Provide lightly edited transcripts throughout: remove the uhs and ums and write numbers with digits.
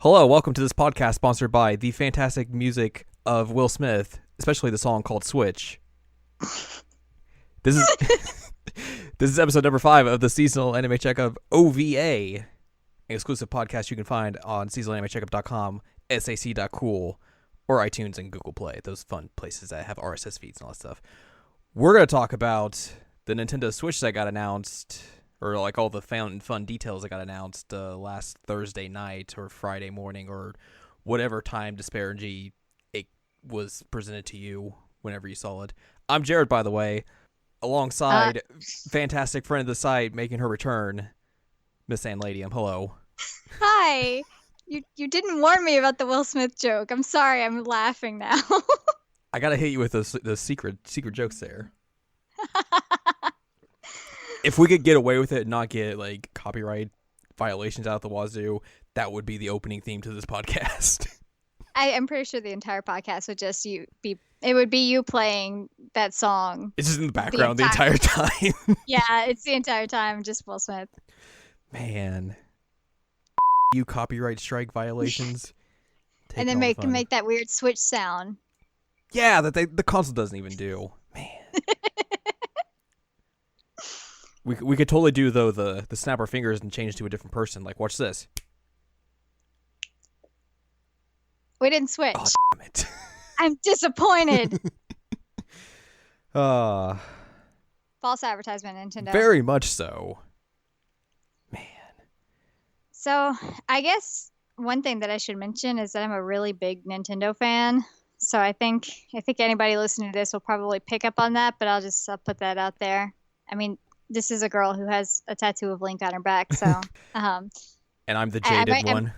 Hello, welcome to this podcast sponsored by the fantastic music of Will Smith, especially the song called Switch. This is this is episode number 5 of the seasonal anime checkup OVA, an exclusive podcast you can find on seasonalanimecheckup.com, sac.cool, or iTunes and Google Play, those fun places that have RSS feeds and all that stuff. We're going to talk about the Nintendo Switch that got announced, or like all the fun details that got announced last Thursday night or Friday morning or whatever time disparity it was presented to you whenever you saw it. I'm Jared, by the way, alongside fantastic friend of the site making her return, Miss Anne Ladyem. Hello. Hi. You didn't warn me about the Will Smith joke. I'm sorry. I'm laughing now. I gotta hit you with the secret jokes there. If we could get away with it and not get like copyright violations out the wazoo, that would be the opening theme to this podcast. I am pretty sure the entire podcast would just it would be you playing that song. It's just in the background the entire time. Yeah, it's the entire time, just Will Smith. Man. You copyright strike violations. And then make that weird switch sound. Yeah, that the console doesn't even do. Man. We could totally do, though, the snap our fingers and change to a different person. Like, watch this. We didn't switch. Oh, damn it. I'm disappointed. False advertisement, Nintendo. Very much so. Man. So, I guess one thing that I should mention is that I'm a really big Nintendo fan. So I think anybody listening to this will probably pick up on that, but I'll put that out there. I mean, this is a girl who has a tattoo of Link on her back, so. And I'm the jaded one.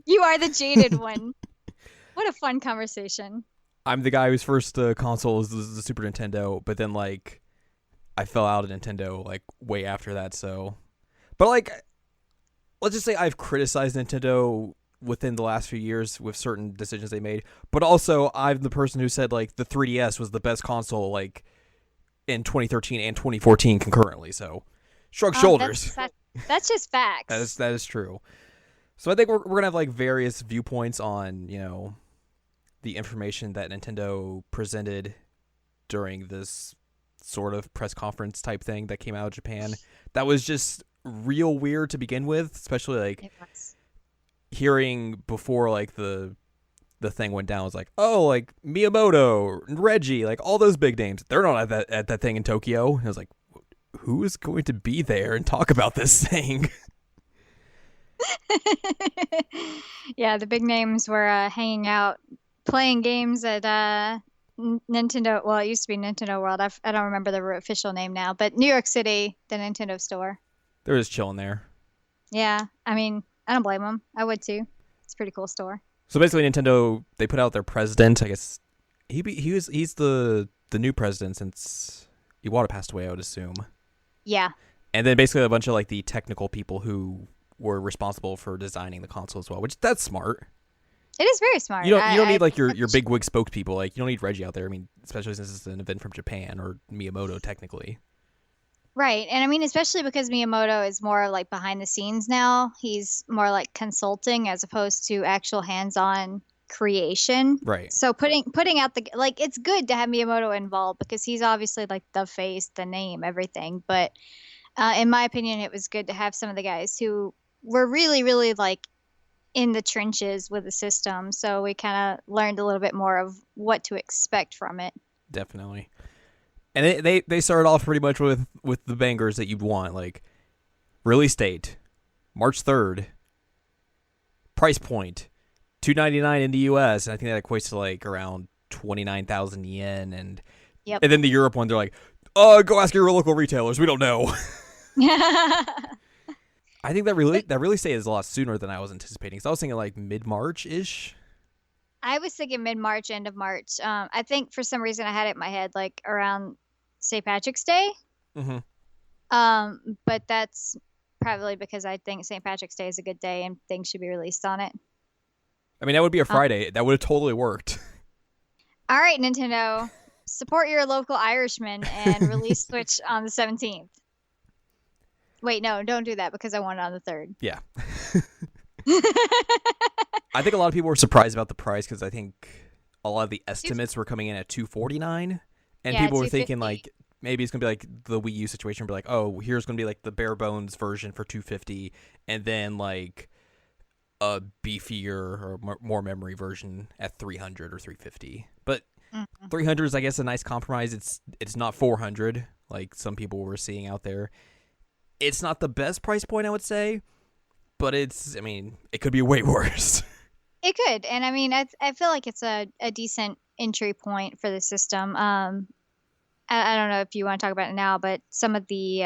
You are the jaded one. What a fun conversation. I'm the guy whose first console was the Super Nintendo, but then, like, I fell out of Nintendo, like, way after that, so. But, like, let's just say I've criticized Nintendo within the last few years with certain decisions they made, but also I'm the person who said, like, the 3DS was the best console, like, in 2013 and 2014 concurrently, so shrug shoulders. That's just facts. That is true. So I think we're gonna have like various viewpoints on, you know, the information that Nintendo presented during this sort of press conference type thing that came out of Japan. That was just real weird to begin with, especially like hearing before like the thing went down. Was like, oh, like Miyamoto, Reggie, like all those big names. They're not at that thing in Tokyo. And I was like, who is going to be there and talk about this thing? Yeah, the big names were hanging out, playing games at Nintendo. Well, it used to be Nintendo World. I don't remember the official name now, but New York City, the Nintendo store. They were just chilling there. Yeah, I mean, I don't blame them. I would too. It's a pretty cool store. So basically, Nintendo, they put out their president. I guess he's the new president since Iwata passed away, I would assume. Yeah. And then basically a bunch of like the technical people who were responsible for designing the console as well, which that's smart. It is very smart. You don't need like your big wig spokespeople. Like you don't need Reggie out there. I mean, especially since it's an event from Japan or Miyamoto technically. Right. And I mean, especially because Miyamoto is more like behind the scenes now. He's more like consulting as opposed to actual hands-on creation. Right. So putting out it's good to have Miyamoto involved because he's obviously like the face, the name, everything. But in my opinion, it was good to have some of the guys who were really, really like in the trenches with the system. So we kind of learned a little bit more of what to expect from it. Definitely. And they started off pretty much with the bangers that you'd want, like release date, March 3rd, price point, $299 in the US, and I think that equates to like around 29,000 yen, and then the Europe one, they're like, go ask your local retailers, we don't know. I think that release date is a lot sooner than I was anticipating, so I was thinking like mid-March-ish. I was thinking mid-March, end of March. I think for some reason I had it in my head like around St. Patrick's Day. Mm-hmm. But that's probably because I think St. Patrick's Day is a good day and things should be released on it. I mean, that would be a Friday. That would have totally worked. All right, Nintendo. Support your local Irishman and release Switch on the 17th. Wait, no, don't do that because I want it on the 3rd. Yeah. I think a lot of people were surprised about the price because I think a lot of the Two- estimates were coming in at $249, and yeah, people were thinking 250. like maybe it's gonna be like the Wii U situation, be like, oh, here's gonna be like the bare bones version for $250, and then like a beefier or more memory version at $300 or $350. But Mhm. $300 is, I guess, a nice compromise. It's not $400 like some people were seeing out there. It's not the best price point, I would say, but I mean, it could be way worse. It could, and I mean, I feel like it's a decent entry point for the system. I don't know if you want to talk about it now, but some of the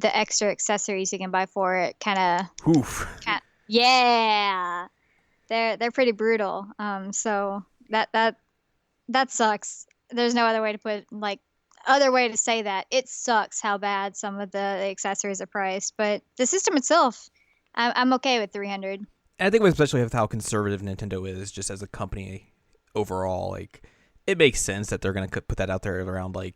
extra accessories you can buy for it, Oof. yeah, they're pretty brutal. So that sucks. There's no other way to other way to say that. It sucks how bad some of the accessories are priced, but the system itself, I'm okay with 300. And I think especially with how conservative Nintendo is, just as a company overall, like it makes sense that they're gonna put that out there at around like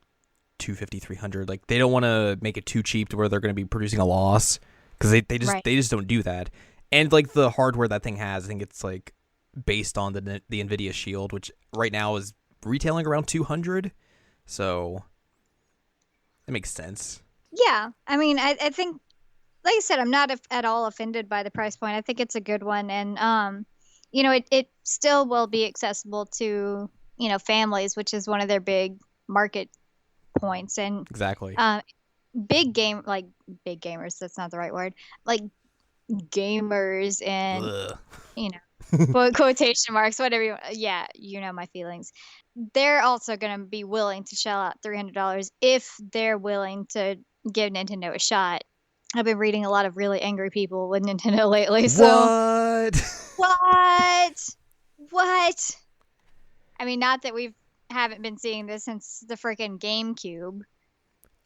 250, 300. Like they don't want to make it too cheap to where they're gonna be producing a loss because they just don't do that. And like the hardware that thing has, I think it's like based on the Nvidia Shield, which right now is retailing around 200. So that makes sense. Yeah, I mean, I think, like I said, I'm not at all offended by the price point. I think it's a good one, and it still will be accessible to families, which is one of their big market points. And Exactly. big gamers. That's not the right word. Like gamers and Ugh. quotation marks, whatever. Yeah, my feelings. They're also going to be willing to shell out $300 if they're willing to give Nintendo a shot. I've been reading a lot of really angry people with Nintendo lately. So what? I mean, not that we haven't been seeing this since the freaking GameCube.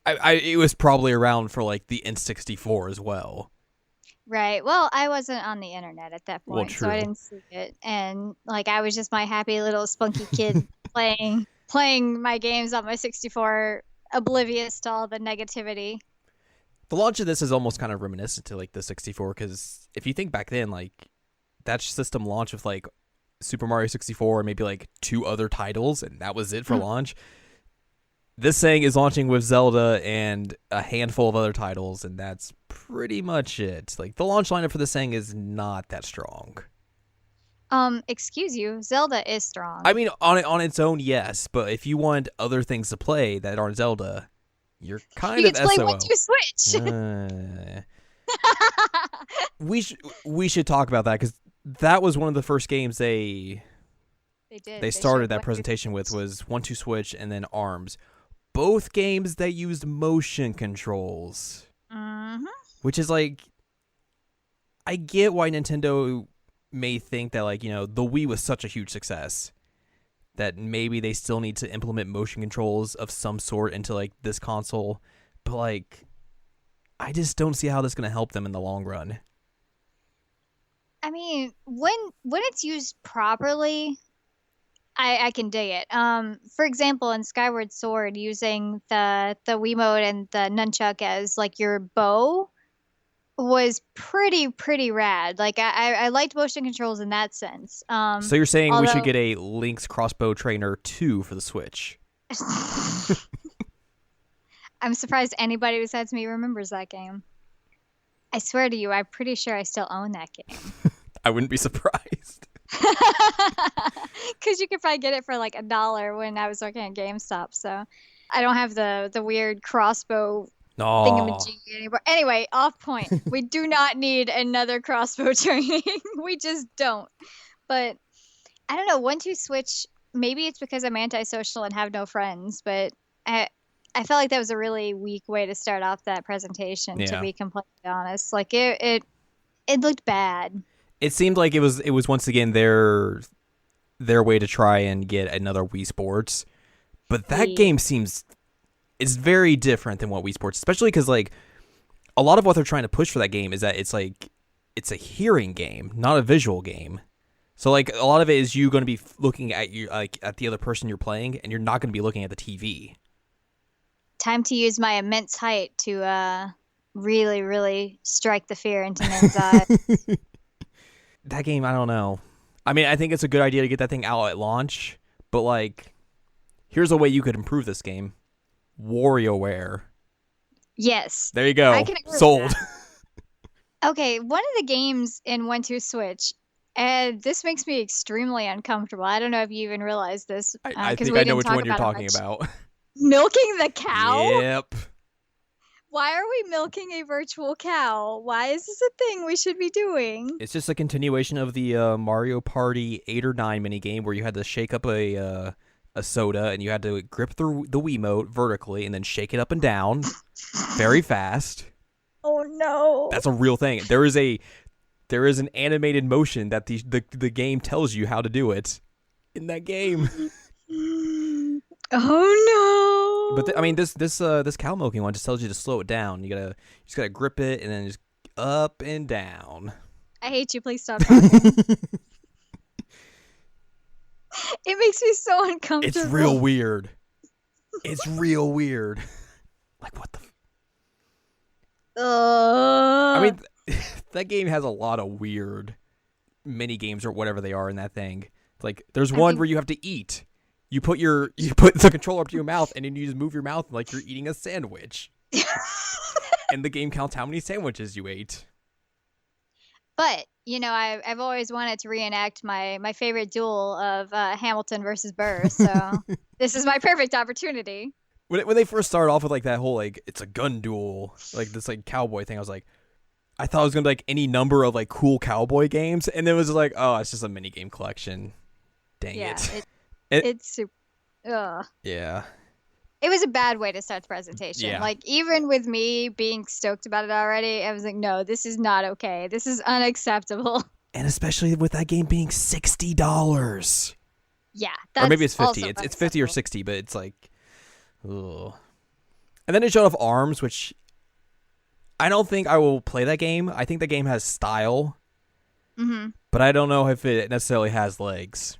It was probably around for like the N64 as well. Right. Well, I wasn't on the internet at that Well, point, so I true. didn't see it. And like I was just my happy little spunky kid playing my games on my 64, oblivious to all the negativity. The launch of this is almost kind of reminiscent to like the 64 because if you think back then, like that system launched with like Super Mario 64 and maybe like 2 other titles, and that was it for launch. This thing is launching with Zelda and a handful of other titles, and that's pretty much it. Like the launch lineup for this thing is not that strong. Excuse you, Zelda is strong. I mean, on its own, yes, but if you want other things to play that aren't Zelda, you're kind you of get to play SOL. 1-2 Switch. We should talk about that because that was one of the first games they started that presentation with was 1-2 Switch and then ARMS. Both games that used motion controls. Mm-hmm. Which is like, I get why Nintendo may think that like, the Wii was such a huge success that maybe they still need to implement motion controls of some sort into like this console. But like, I just don't see how this is going to help them in the long run. I mean, when it's used properly, I can dig it. For example, in Skyward Sword, using the Wiimote and the nunchuck as like your bow was pretty rad. Like I liked motion controls in that sense. So you're saying we should get a Link's Crossbow Trainer 2 for the Switch? I'm surprised anybody besides me remembers that game. I swear to you, I'm pretty sure I still own that game. I wouldn't be surprised. Because you could probably get it for like $1 when I was working at GameStop. So I don't have the weird crossbow thingamajig anymore. Anyway, off point. We do not need another crossbow training. We just don't. But I don't know. 1-2 Switch. Maybe it's because I'm antisocial and have no friends. But I felt like that was a really weak way to start off that presentation. Yeah. To be completely honest, like it looked bad. It seemed like it was once again their way to try and get another Wii Sports, but that game is very different than what Wii Sports, especially because like a lot of what they're trying to push for that game is that it's a hearing game, not a visual game. So like a lot of it is you going to be looking at at the other person you're playing, and you're not going to be looking at the TV. Time to use my immense height to really strike the fear into men's eyes. that game, I don't know. I mean, I think it's a good idea to get that thing out at launch, but like, here's a way you could improve this game: WarioWare. Yes. There you go. I can agree with Sold. that. Okay, one of the games in 1-2-Switch, and this makes me extremely uncomfortable. I don't know if you even realize this, I because think we I know didn't which talk one you're about it talking much. about. Milking the cow? Yep. Why are we milking a virtual cow? Why is this a thing we should be doing? It's just a continuation of the Mario Party 8 or 9 minigame where you had to shake up a soda and you had to grip the Wiimote vertically and then shake it up and down very fast. Oh no. That's a real thing. There is an animated motion that the game tells you how to do it in that game. Oh no. But I mean, this cow milking one just tells you to slow it down. You just gotta grip it and then just up and down. I hate you. Please stop talking. It makes me so uncomfortable. It's real weird. It's real weird. Like, what the? I mean, that game has a lot of weird mini games or whatever they are in that thing. Like, there's one where you have to eat. You put the controller up to your mouth and then you just move your mouth like you're eating a sandwich. And the game counts how many sandwiches you ate. But I've always wanted to reenact my favorite duel of Hamilton versus Burr. So this is my perfect opportunity. When they first started off with like that whole like it's a gun duel, like this like cowboy thing, I was like, I thought it was gonna be like any number of like cool cowboy games, and it was like, oh, it's just a mini game collection. Dang it. It's super. Ugh. Yeah. It was a bad way to start the presentation. Yeah. Like, even with me being stoked about it already, I was like, no, this is not okay. This is unacceptable. And especially with that game being $60. Yeah. Or maybe it's 50. It's 50 or 60, but it's like, ugh. And then it showed off ARMS, which I don't think I will play that game. I think the game has style. Mm-hmm. But I don't know if it necessarily has legs.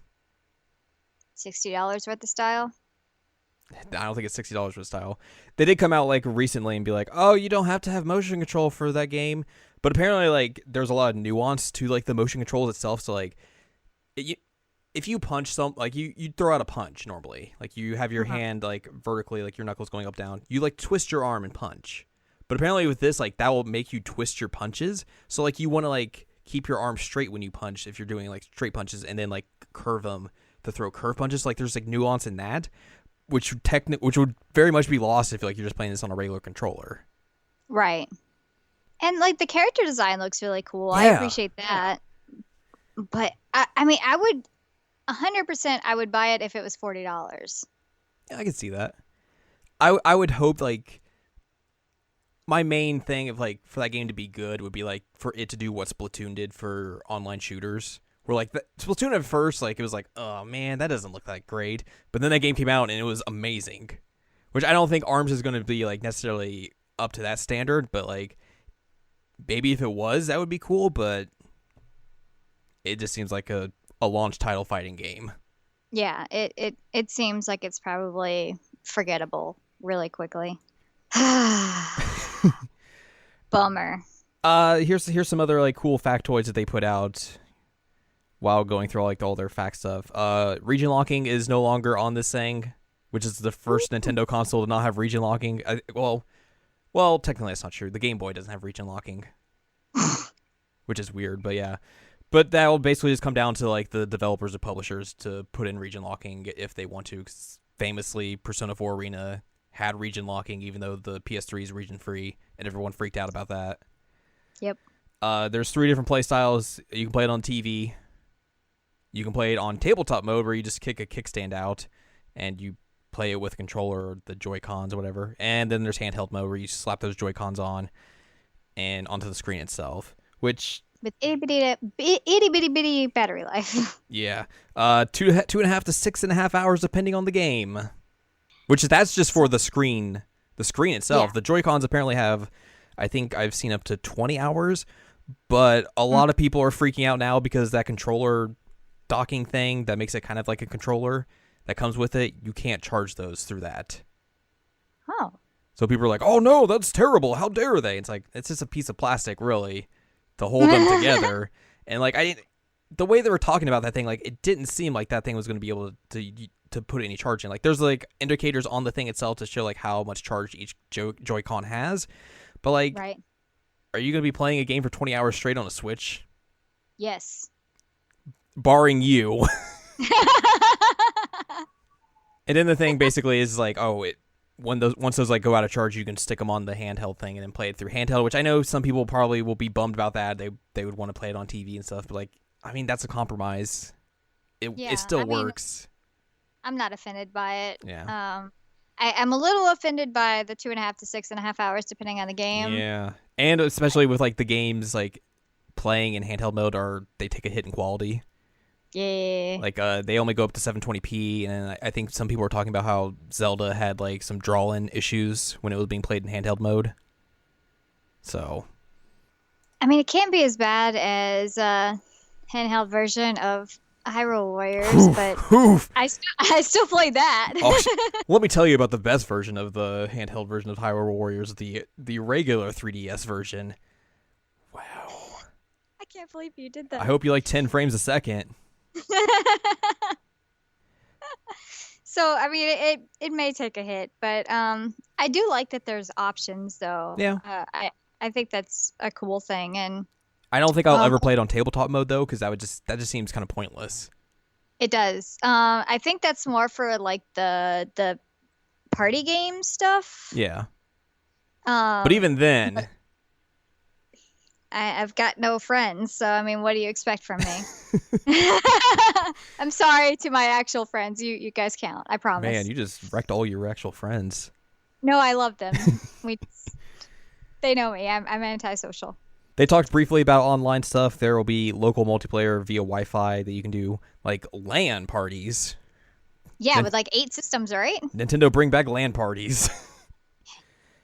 $60 worth of style? I don't think it's $60 for style. They did come out like recently and be like, "Oh, you don't have to have motion control for that game." But apparently, like, there's a lot of nuance to like the motion controls itself. So like, if you punch like you throw out a punch normally, like you have your hand like vertically, like your knuckles going up down. You like twist your arm and punch. But apparently with this, like that will make you twist your punches. So like you want to like keep your arm straight when you punch if you're doing like straight punches, and then like curve them to throw curve punches. Like there's like nuance in that. Which would very much be lost if like you're just playing this on a regular controller. Right. And like the character design looks really cool. Yeah. I appreciate that. But I mean, I would 100% I would buy it if it was $40. Yeah, I can see that. I would hope like my main thing of like for that game to be good would be like for it to do what Splatoon did for online shooters. Where like Splatoon at first, like it was like, oh man, that doesn't look that great. But then that game came out and it was amazing. Which I don't think ARMS is going to be like necessarily up to that standard, but like maybe if it was, that would be cool. But it just seems like a launch title fighting game. Yeah, it seems like it's probably forgettable really quickly. Bummer. Here's some other like cool factoids that they put out while going through all their fact stuff. Region locking is no longer on this thing, which is the first Nintendo console to not have region locking. Well, technically that's not true. The Game Boy doesn't have region locking, which is weird, but yeah. But that will basically just come down to like the developers or publishers to put in region locking if they want to. 'Cause famously, Persona 4 Arena had region locking, even though the PS3 is region free, and everyone freaked out about that. Yep. There's 3 different play styles. You can play it on TV. You can play it on tabletop mode where you just kick a kickstand out and you play it with a controller or the Joy-Cons or whatever. And then there's handheld mode where you slap those Joy-Cons on and onto the screen itself, which... With itty-bitty battery life. Yeah. 2.5 to 6.5 hours depending on the game. That's just for the screen. The screen itself. Yeah. The Joy-Cons apparently have, I think I've seen up to 20 hours, but a lot of people are freaking out now because that controller docking thing that makes it kind of like a controller that comes with it, you can't charge those through that. Oh. So people are like, oh no, that's terrible. How dare they? It's like, it's just a piece of plastic, really, to hold them together. And like, the way they were talking about that thing, like it didn't seem like that thing was going to be able to put any charge in. Like there's like indicators on the thing itself to show like how much charge each Joy-Con has, but like, Right. are you going to be playing a game for 20 hours straight on a Switch? Yes. Barring you. And then the thing basically is like, once those like go out of charge, you can stick them on the handheld thing and then play it through handheld. Which I know some people probably will be bummed about that. They would want to play it on TV and stuff. But like, I mean, that's a compromise. It still works. I'm not offended by it. Yeah. I'm a little offended by the 2.5 to 6.5 hours, depending on the game. Yeah, and especially with like the games like playing in handheld mode, they take a hit in quality. Yeah. Like they only go up to 720p, and I think some people were talking about how Zelda had like some draw-in issues when it was being played in handheld mode. So, I mean, it can't be as bad as handheld version of Hyrule Warriors, but I still play that. Let me tell you about the best version of the handheld version of Hyrule Warriors, the regular 3DS version. Wow. I can't believe you did that. I hope you like 10 frames a second. So, I mean, it may take a hit, but I do like that there's options, though. Yeah. I think that's a cool thing, and I don't think I'll ever play it on tabletop mode though, because that just seems kind of pointless. It does. I think that's more for like the party game stuff. Yeah. But even then, I've got no friends, so I mean, what do you expect from me? I'm sorry to my actual friends. You guys count. I promise. Man, you just wrecked all your actual friends. No, I love them. They know me. I'm antisocial. They talked briefly about online stuff. There will be local multiplayer via Wi-Fi that you can do, like LAN parties. Yeah, with like 8 systems, right? Nintendo bring back LAN parties.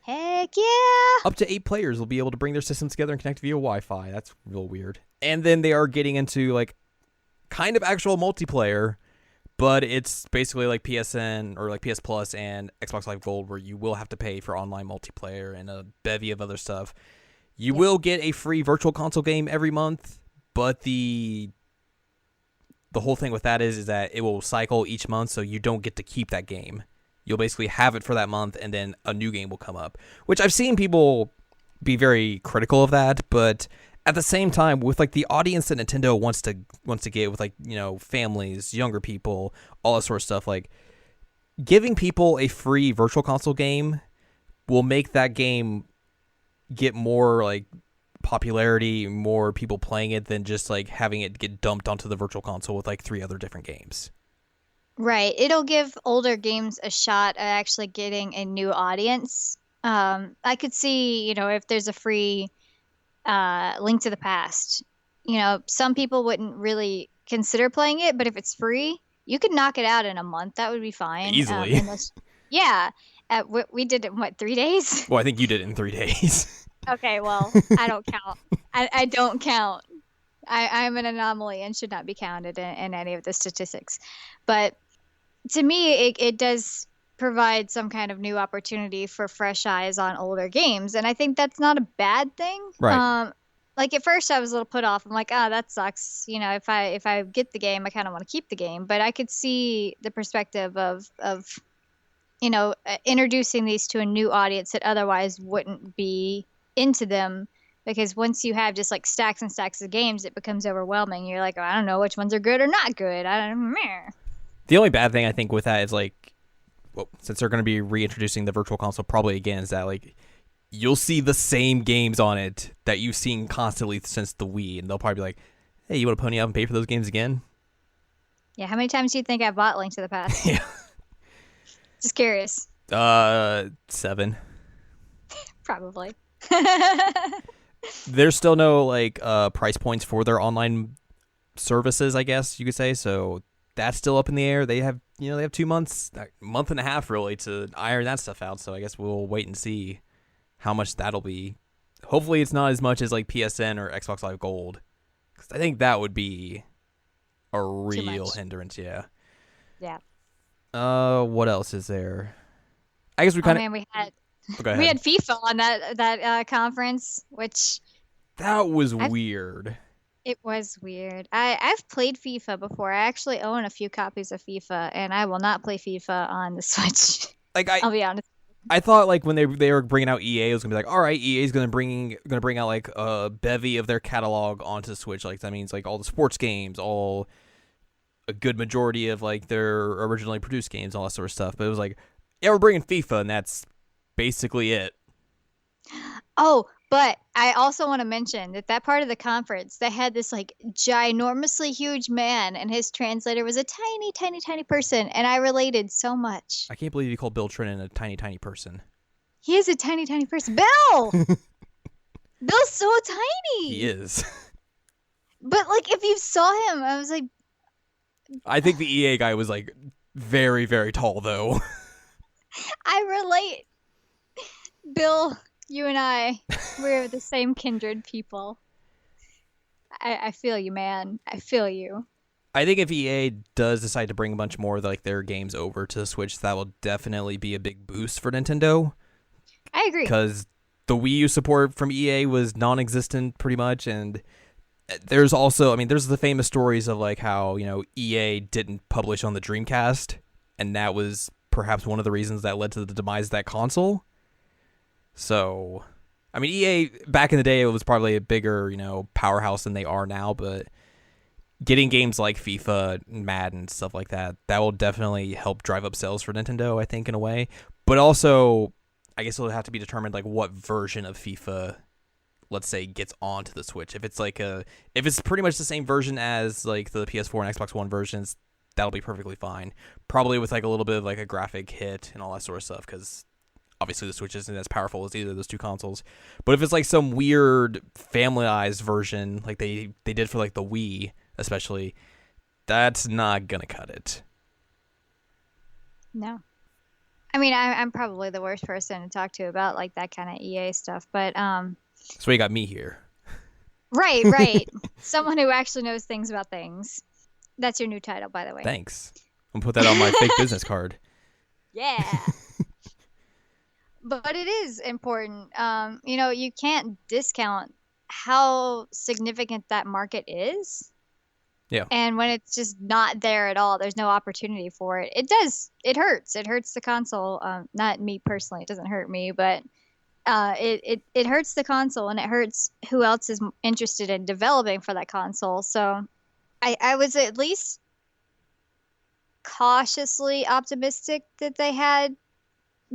Heck yeah! Up to 8 players will be able to bring their systems together and connect via Wi-Fi. That's real weird. And then they are getting into like kind of actual multiplayer, but it's basically like PSN or like PS Plus and Xbox Live Gold, where you will have to pay for online multiplayer and a bevy of other stuff. You will get a free virtual console game every month, but the whole thing with that is that it will cycle each month, so you don't get to keep that game. You'll basically have it for that month, and then a new game will come up, which I've seen people be very critical of that, but at the same time, with like the audience that Nintendo wants to get with like, you know, families, younger people, all that sort of stuff, like giving people a free virtual console game will make that game get more like popularity, more people playing it than just like having it get dumped onto the virtual console with like 3 other different games. Right. It'll give older games a shot at actually getting a new audience. I could see, you know, if there's a free Link to the Past, you know, some people wouldn't really consider playing it, but if it's free, you could knock it out in a month. That would be fine. Easily. Yeah. We did it in, what, 3 days? Well, I think you did it in 3 days. Okay, well, I don't count. I don't count. I'm an anomaly and should not be counted in any of the statistics. But to me, it does provide some kind of new opportunity for fresh eyes on older games, and I think that's not a bad thing. Right. Like at first I was a little put off. I'm like, that sucks. You know, if I get the game, I kind of want to keep the game. But I could see the perspective of you know, introducing these to a new audience that otherwise wouldn't be into them, because once you have just like stacks and stacks of games, it becomes overwhelming. You're like, oh, I don't know which ones are good or not good. The only bad thing I think with that is like, well, since they're going to be reintroducing the virtual console probably again, is that like you'll see the same games on it that you've seen constantly since the Wii, and they'll probably be like, hey, you want to pony up and pay for those games again? Yeah, how many times do you think I bought Link to the Past? Yeah. Just curious. 7. Probably. There's still no like price points for their online services, I guess you could say. So that's still up in the air. They have 2 months, a month and a half really to iron that stuff out. So I guess we'll wait and see how much that'll be. Hopefully it's not as much as like PSN or Xbox Live Gold, because I think that would be a real hindrance. Yeah. Yeah. What else is there? I guess we kind of. We had Go ahead. We had FIFA on that conference, which that was weird. It was weird. I've played FIFA before. I actually own a few copies of FIFA, and I will not play FIFA on the Switch. Like I'll be honest. I thought like when they were bringing out EA, it was gonna be like, all right, EA's gonna bring out like a bevy of their catalog onto Switch. Like that means like all the sports games, all a good majority of like their originally produced games, all that sort of stuff. But it was like, yeah, we're bringing FIFA, and that's basically it. Oh, but I also want to mention that part of the conference, they had this like ginormously huge man, and his translator was a tiny, tiny, tiny person, and I related so much. I can't believe you called Bill Trinan a tiny, tiny person. He is a tiny, tiny person. Bill! Bill's so tiny! He is. But like, if you saw him, I was like... I think the EA guy was like very, very tall, though. I relate. Bill, you and I, we're the same kindred people. I feel you, man. I feel you. I think if EA does decide to bring a bunch more of like their games over to Switch, that will definitely be a big boost for Nintendo. I agree. Because the Wii U support from EA was non-existent pretty much, and there's also, I mean, there's the famous stories of like how, you know, EA didn't publish on the Dreamcast, and that was perhaps one of the reasons that led to the demise of that console. So, I mean, EA back in the day, it was probably a bigger, you know, powerhouse than they are now, but getting games like FIFA, Madden, stuff like that, that will definitely help drive up sales for Nintendo, I think, in a way. But also, I guess it'll have to be determined like what version of FIFA, let's say, gets onto the Switch. If it's pretty much the same version as like the PS4 and Xbox One versions, that'll be perfectly fine. Probably with like a little bit of like a graphic hit and all that sort of stuff, because obviously the Switch isn't as powerful as either of those two consoles. But if it's like some weird familyized version like they did for like the Wii, especially, that's not gonna cut it. No. I mean, I'm probably the worst person to talk to about like that kind of EA stuff, but That's why you got me here. Right. Someone who actually knows things about things. That's your new title, by the way. Thanks. I'm gonna put that on my fake business card. Yeah. But it is important. You know, you can't discount how significant that market is. Yeah. And when it's just not there at all, there's no opportunity for it. It hurts. It hurts the console. Not me personally. It doesn't hurt me, but it hurts the console, and it hurts who else is interested in developing for that console. So I was at least cautiously optimistic that they had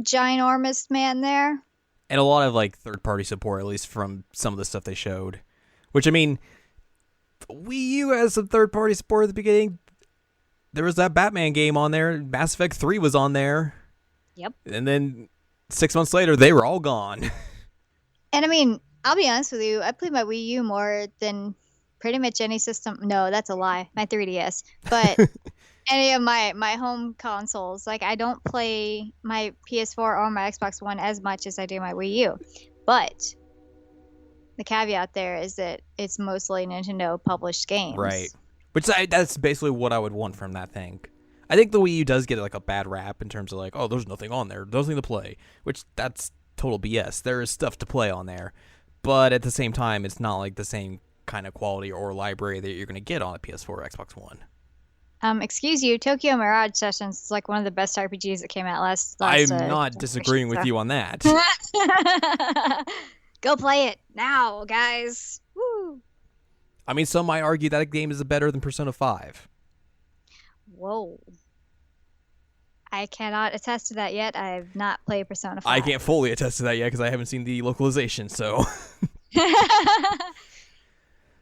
ginormous man there. And a lot of like third-party support, at least from some of the stuff they showed. Which, I mean, Wii U has some third-party support at the beginning. There was that Batman game on there. Mass Effect 3 was on there. Yep. And then 6 months later, they were all gone. And I mean, I'll be honest with you, I played my Wii U more than pretty much any system. No, that's a lie. My 3DS. But any of my home consoles. Like, I don't play my PS4 or my Xbox One as much as I do my Wii U. But the caveat there is that it's mostly Nintendo published games. Right. Which that's basically what I would want from that thing. I think the Wii U does get like a bad rap in terms of like, oh, there's nothing on there, there's nothing to play, which that's total BS. There is stuff to play on there, but at the same time, it's not like the same kind of quality or library that you're going to get on a PS4 or Xbox One. Excuse you, Tokyo Mirage Sessions is like one of the best RPGs that came out last I'm not disagreeing with you on that. Go play it now, guys. Woo. I mean, some might argue that game is better than Persona 5. Whoa. I cannot attest to that yet. I have not played Persona 5. I can't fully attest to that yet because I haven't seen the localization, so.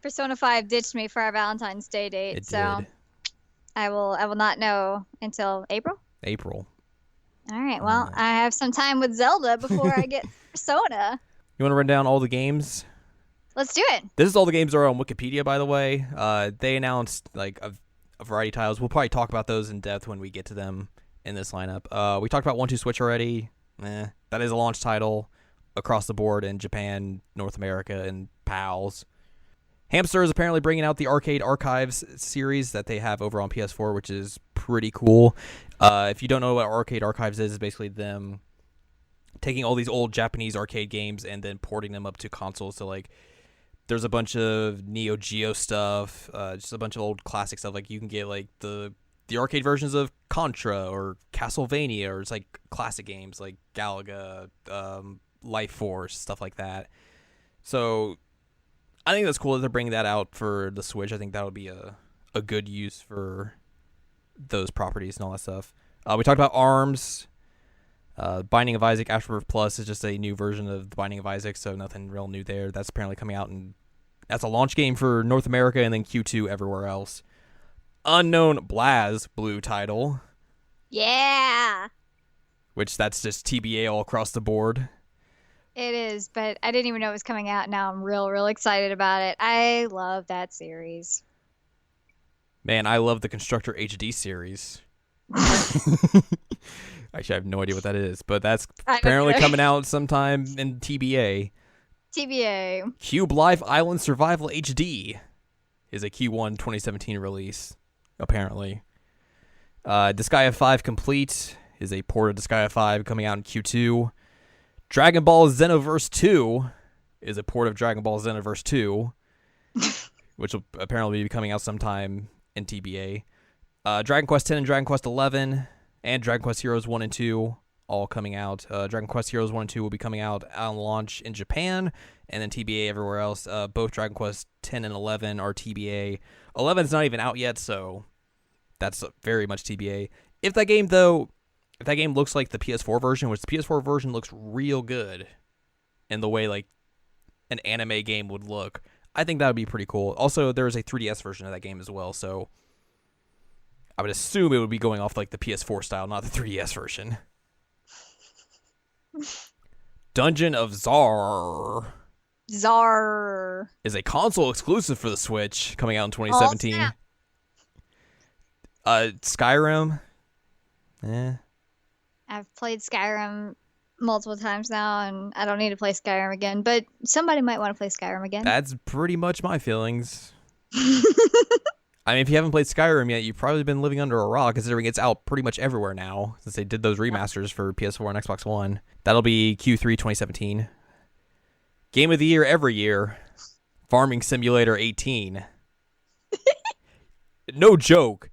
Persona 5 ditched me for our Valentine's Day date, It so did. I will not know until April. April. All right, well, I have some time with Zelda before I get Persona. You want to run down all the games? Let's do it. This is all the games that are on Wikipedia, by the way. They announced like a variety of titles. We'll probably talk about those in depth when we get to them in this lineup. We talked about 1-2 Switch already. That is a launch title across the board in Japan, North America, and PALs. Hamster is apparently bringing out the Arcade Archives series that they have over on PS4, which is pretty cool. If you don't know what Arcade Archives is, it's basically them taking all these old Japanese arcade games and then porting them up to consoles to like There's a bunch of Neo Geo stuff, just a bunch of old classic stuff. Like you can get like the arcade versions of Contra or Castlevania, or it's like classic games like Galaga, Life Force, stuff like that. So I think that's cool that they're bringing that out for the Switch. I think that would be a good use for those properties and all that stuff. We talked about ARMS. Binding of Isaac Afterbirth Plus is just a new version of the Binding of Isaac, so nothing real new there. That's apparently coming out, and that's a launch game for North America and then Q2 everywhere else. Unknown Blaz Blue title. Yeah. Which that's just TBA all across the board. It is, but I didn't even know it was coming out. Now I'm real excited about it. I love that series. Man, I love the Constructor HD series. Actually, I have no idea what that is, but that's apparently coming out sometime in TBA. TBA. Cube Life Island Survival HD is a Q1 2017 release, apparently. Disgaea 5 Complete is a port of Disgaea 5 coming out in Q2. Dragon Ball Xenoverse 2 is a port of Dragon Ball Xenoverse 2, which will apparently be coming out sometime in TBA. Dragon Quest X and Dragon Quest XI and Dragon Quest Heroes 1 and 2 all coming out. Dragon Quest Heroes 1 and 2 will be coming out on launch in Japan and then TBA everywhere else. Both Dragon Quest X and 11 are TBA. 11's not even out yet, so that's very much TBA. If that game looks like the PS4 version, which the PS4 version looks real good in the way like an anime game would look, I think that would be pretty cool. Also, there is a 3DS version of that game as well, so I would assume it would be going off like the PS4 style, not the 3DS version. Dungeon of Zar is a console exclusive for the Switch, coming out in 2017. Skyrim. I've played Skyrim multiple times now, and I don't need to play Skyrim again, but somebody might want to play Skyrim again. That's pretty much my feelings. I mean, if you haven't played Skyrim yet, you've probably been living under a rock, considering it's out pretty much everywhere now, since they did those remasters for PS4 and Xbox One. That'll be Q3 2017. Game of the Year every year, Farming Simulator 18. No joke.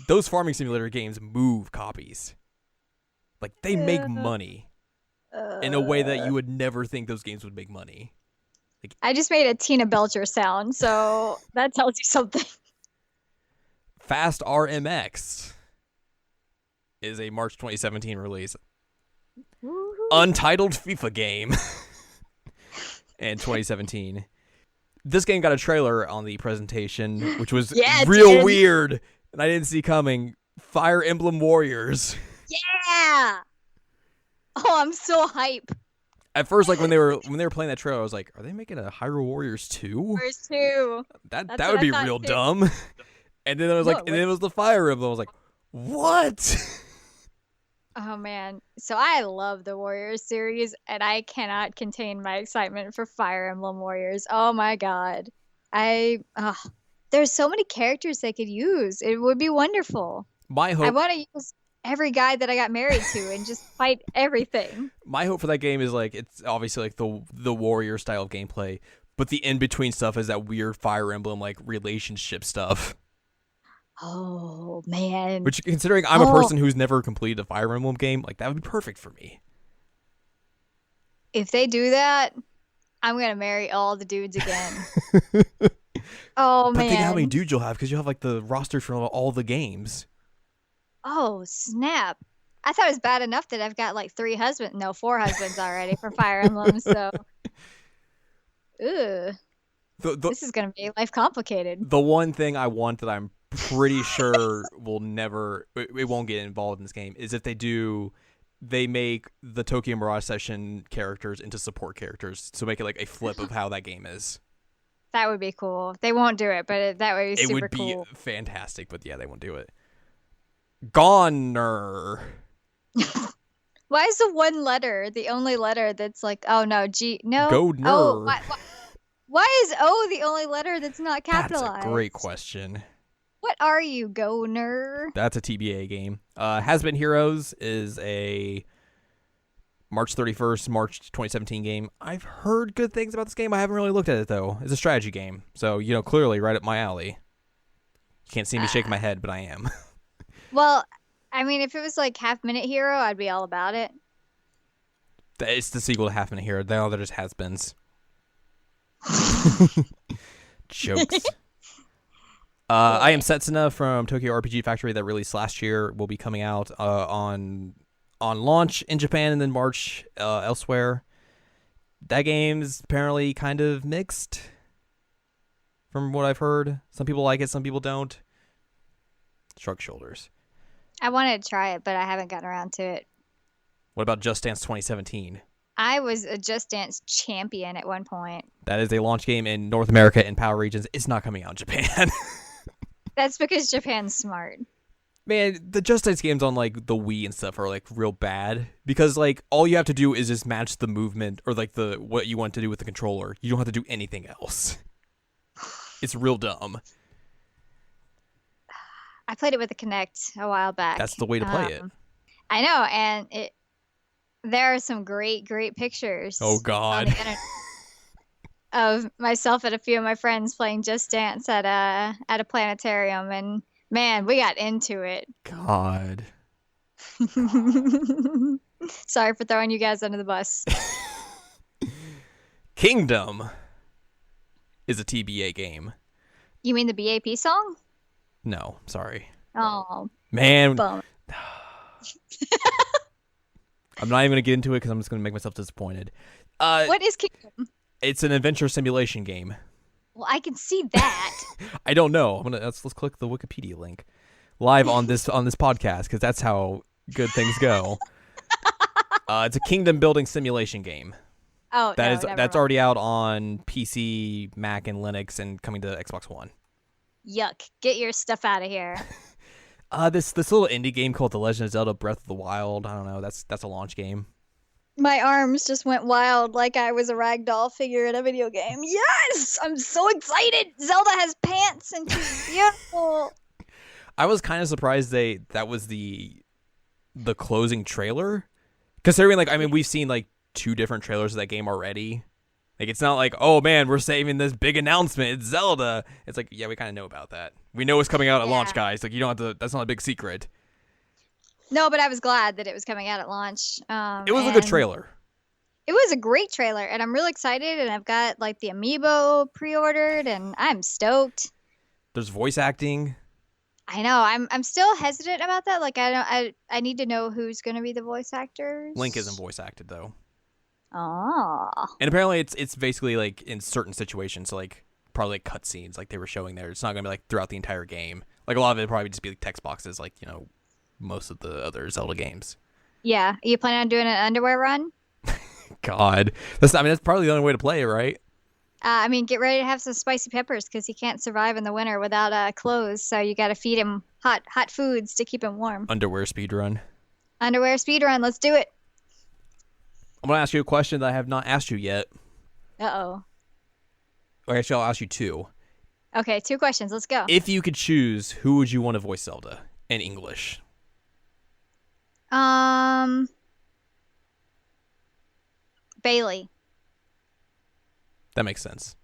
Those Farming Simulator games move copies. Like, they make money in a way that you would never think those games would make money. Like, I just made a Tina Belcher sound, so that tells you something. Fast RMX is a March 2017 release. Woo-hoo. Untitled FIFA game in 2017. This game got a trailer on the presentation, which was real weird, and I didn't see coming. Fire Emblem Warriors. Yeah! Oh, I'm so hype. At first, like when they were playing that trailer, I was like, "Are they making a Hyrule Warriors 2?" Warriors 2. That would be real dumb. And then I was and then it was the Fire Emblem. I was like, "What?" Oh man! So I love the Warriors series, and I cannot contain my excitement for Fire Emblem Warriors. Oh my god! There's so many characters they could use. It would be wonderful. My hope. I want to use every guy that I got married to and just fight everything. My hope for that game is like it's obviously like the warrior style of gameplay, but the in between stuff is that weird Fire Emblem like relationship stuff. Oh man! Which, considering I'm a person who's never completed a Fire Emblem game, like that would be perfect for me. If they do that, I'm gonna marry all the dudes again. Oh man! But think how many dudes you'll have, because you'll have like the roster from all the games. Oh snap! I thought it was bad enough that I've got like 4 husbands already for Fire Emblem. So, this is gonna make life complicated. The one thing I want that I'm pretty sure it won't get involved in this game is if they make the Tokyo Mirage Session characters into support characters, so make it like a flip of how that game is. That would be cool. They won't do it, but that would be super cool. It would be fantastic, but yeah, they won't do it. Goner. Why is the one letter the only letter that's like, oh no, G, no. Goner. Oh, why is O the only letter that's not capitalized? That's a great question. What are you, Goner? That's a TBA game. Has Been Heroes is a March 31st, March 2017 game. I've heard good things about this game. I haven't really looked at it, though. It's a strategy game. So, clearly right up my alley. You can't see me shaking my head, but I am. Well, I mean, if it was like Half Minute Hero, I'd be all about it. It's the sequel to Half Minute Hero. They're just has-beens. Jokes. I Am Setsuna from Tokyo RPG Factory that released last year will be coming out on launch in Japan and then March elsewhere. That game's apparently kind of mixed from what I've heard. Some people like it, some people don't. Shrug shoulders. I wanted to try it, but I haven't gotten around to it. What about Just Dance 2017? I was a Just Dance champion at one point. That is a launch game in North America and PAL regions. It's not coming out in Japan. That's because Japan's smart. Man, the Just Dance games on like the Wii and stuff are like real bad because like all you have to do is just match the movement or like the what you want to do with the controller. You don't have to do anything else. It's real dumb. I played it with a Kinect a while back. That's the way to play it. I know, and there are some great pictures. Oh God. On the internet of myself and a few of my friends playing Just Dance at a planetarium, and man, we got into it. God. Sorry for throwing you guys under the bus. Kingdom is a TBA game. You mean the BAP song? No, sorry. Oh, man. Bum. I'm not even going to get into it because I'm just going to make myself disappointed. What is Kingdom? It's an adventure simulation game. Well, I can see that. I don't know. Let's click the Wikipedia link live on this podcast because that's how good things go. It's a kingdom building simulation game. Oh, that's mind. already out on PC, Mac, and Linux, and coming to Xbox One. Yuck! Get your stuff out of here. This little indie game called The Legend of Zelda: Breath of the Wild. I don't know. That's a launch game. My arms just went wild like I was a ragdoll figure in a video game. Yes! I'm so excited! Zelda has pants and she's beautiful. I was kind of surprised that was the closing trailer. Considering, like, I mean, we've seen, like, 2 different trailers of that game already. Like, it's not like, oh, man, we're saving this big announcement. It's Zelda. It's like, yeah, we kind of know about that. We know it's coming out at launch, guys. Like, you don't have to, that's not a big secret. No, but I was glad that it was coming out at launch. It was a good trailer. It was a great trailer, and I'm really excited, and I've got, like, the amiibo pre-ordered, and I'm stoked. There's voice acting. I know. I'm still hesitant about that. Like, I need to know who's going to be the voice actors. Link isn't voice acted, though. Oh. And apparently it's basically, like, in certain situations, so, like, probably, like, cutscenes, like they were showing there. It's not going to be, like, throughout the entire game. Like, a lot of it would probably just be, like, text boxes, like, most of the other Zelda games. Yeah. Are you planning on doing an underwear run? God. That's probably the only way to play it, right? I mean, get ready to have some spicy peppers because he can't survive in the winter without clothes. So you got to feed him hot foods to keep him warm. Underwear speedrun. Underwear speedrun. Let's do it. I'm going to ask you a question that I have not asked you yet. Uh-oh. Or actually, I'll ask you 2. Okay, 2 questions. Let's go. If you could choose, who would you want to voice Zelda in English? Bailey. That makes sense.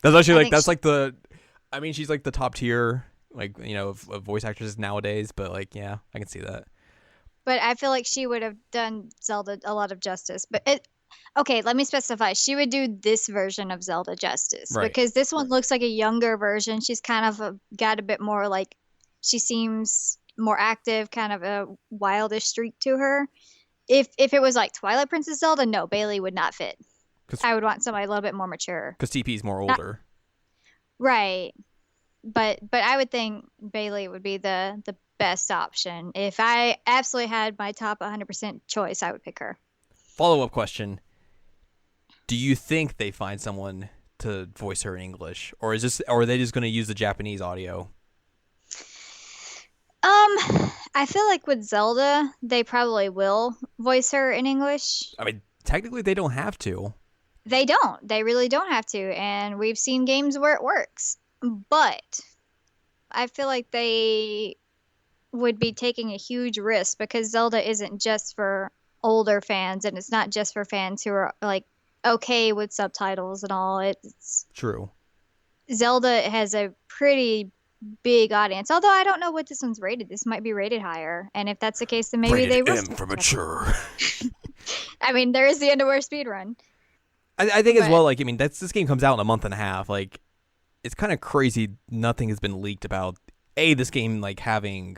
That's actually she's like the top tier, like, of voice actresses nowadays, but like, yeah, I can see that. But I feel like she would have done Zelda a lot of justice. But okay, let me specify. She would do this version of Zelda justice. Right. Because this one looks like a younger version. She's kind of got a bit more like, she seems more active, kind of a wildish streak to her. If it was like Twilight Princess Zelda, no, Bailey would not fit. I would want somebody a little bit more mature. Because TP's more older. Right. But I would think Bailey would be the best option. If I absolutely had my top 100% choice, I would pick her. Follow-up question. Do you think they find someone to voice her in English? Or are they just going to use the Japanese audio? I feel like with Zelda, they probably will voice her in English. I mean, technically they don't have to. They don't. They really don't have to. And we've seen games where it works. But I feel like they would be taking a huge risk because Zelda isn't just for older fans, and it's not just for fans who are like okay with subtitles and all. It's True. Zelda has a pretty big audience. Although I don't know what this one's rated. This might be rated higher, and if that's the case, then maybe Rated they will. M for mature. I mean, there is the Underwear speedrun. I think as well. Like, I mean, this game comes out in a month and a half. Like, it's kind of crazy. Nothing has been leaked about this game like having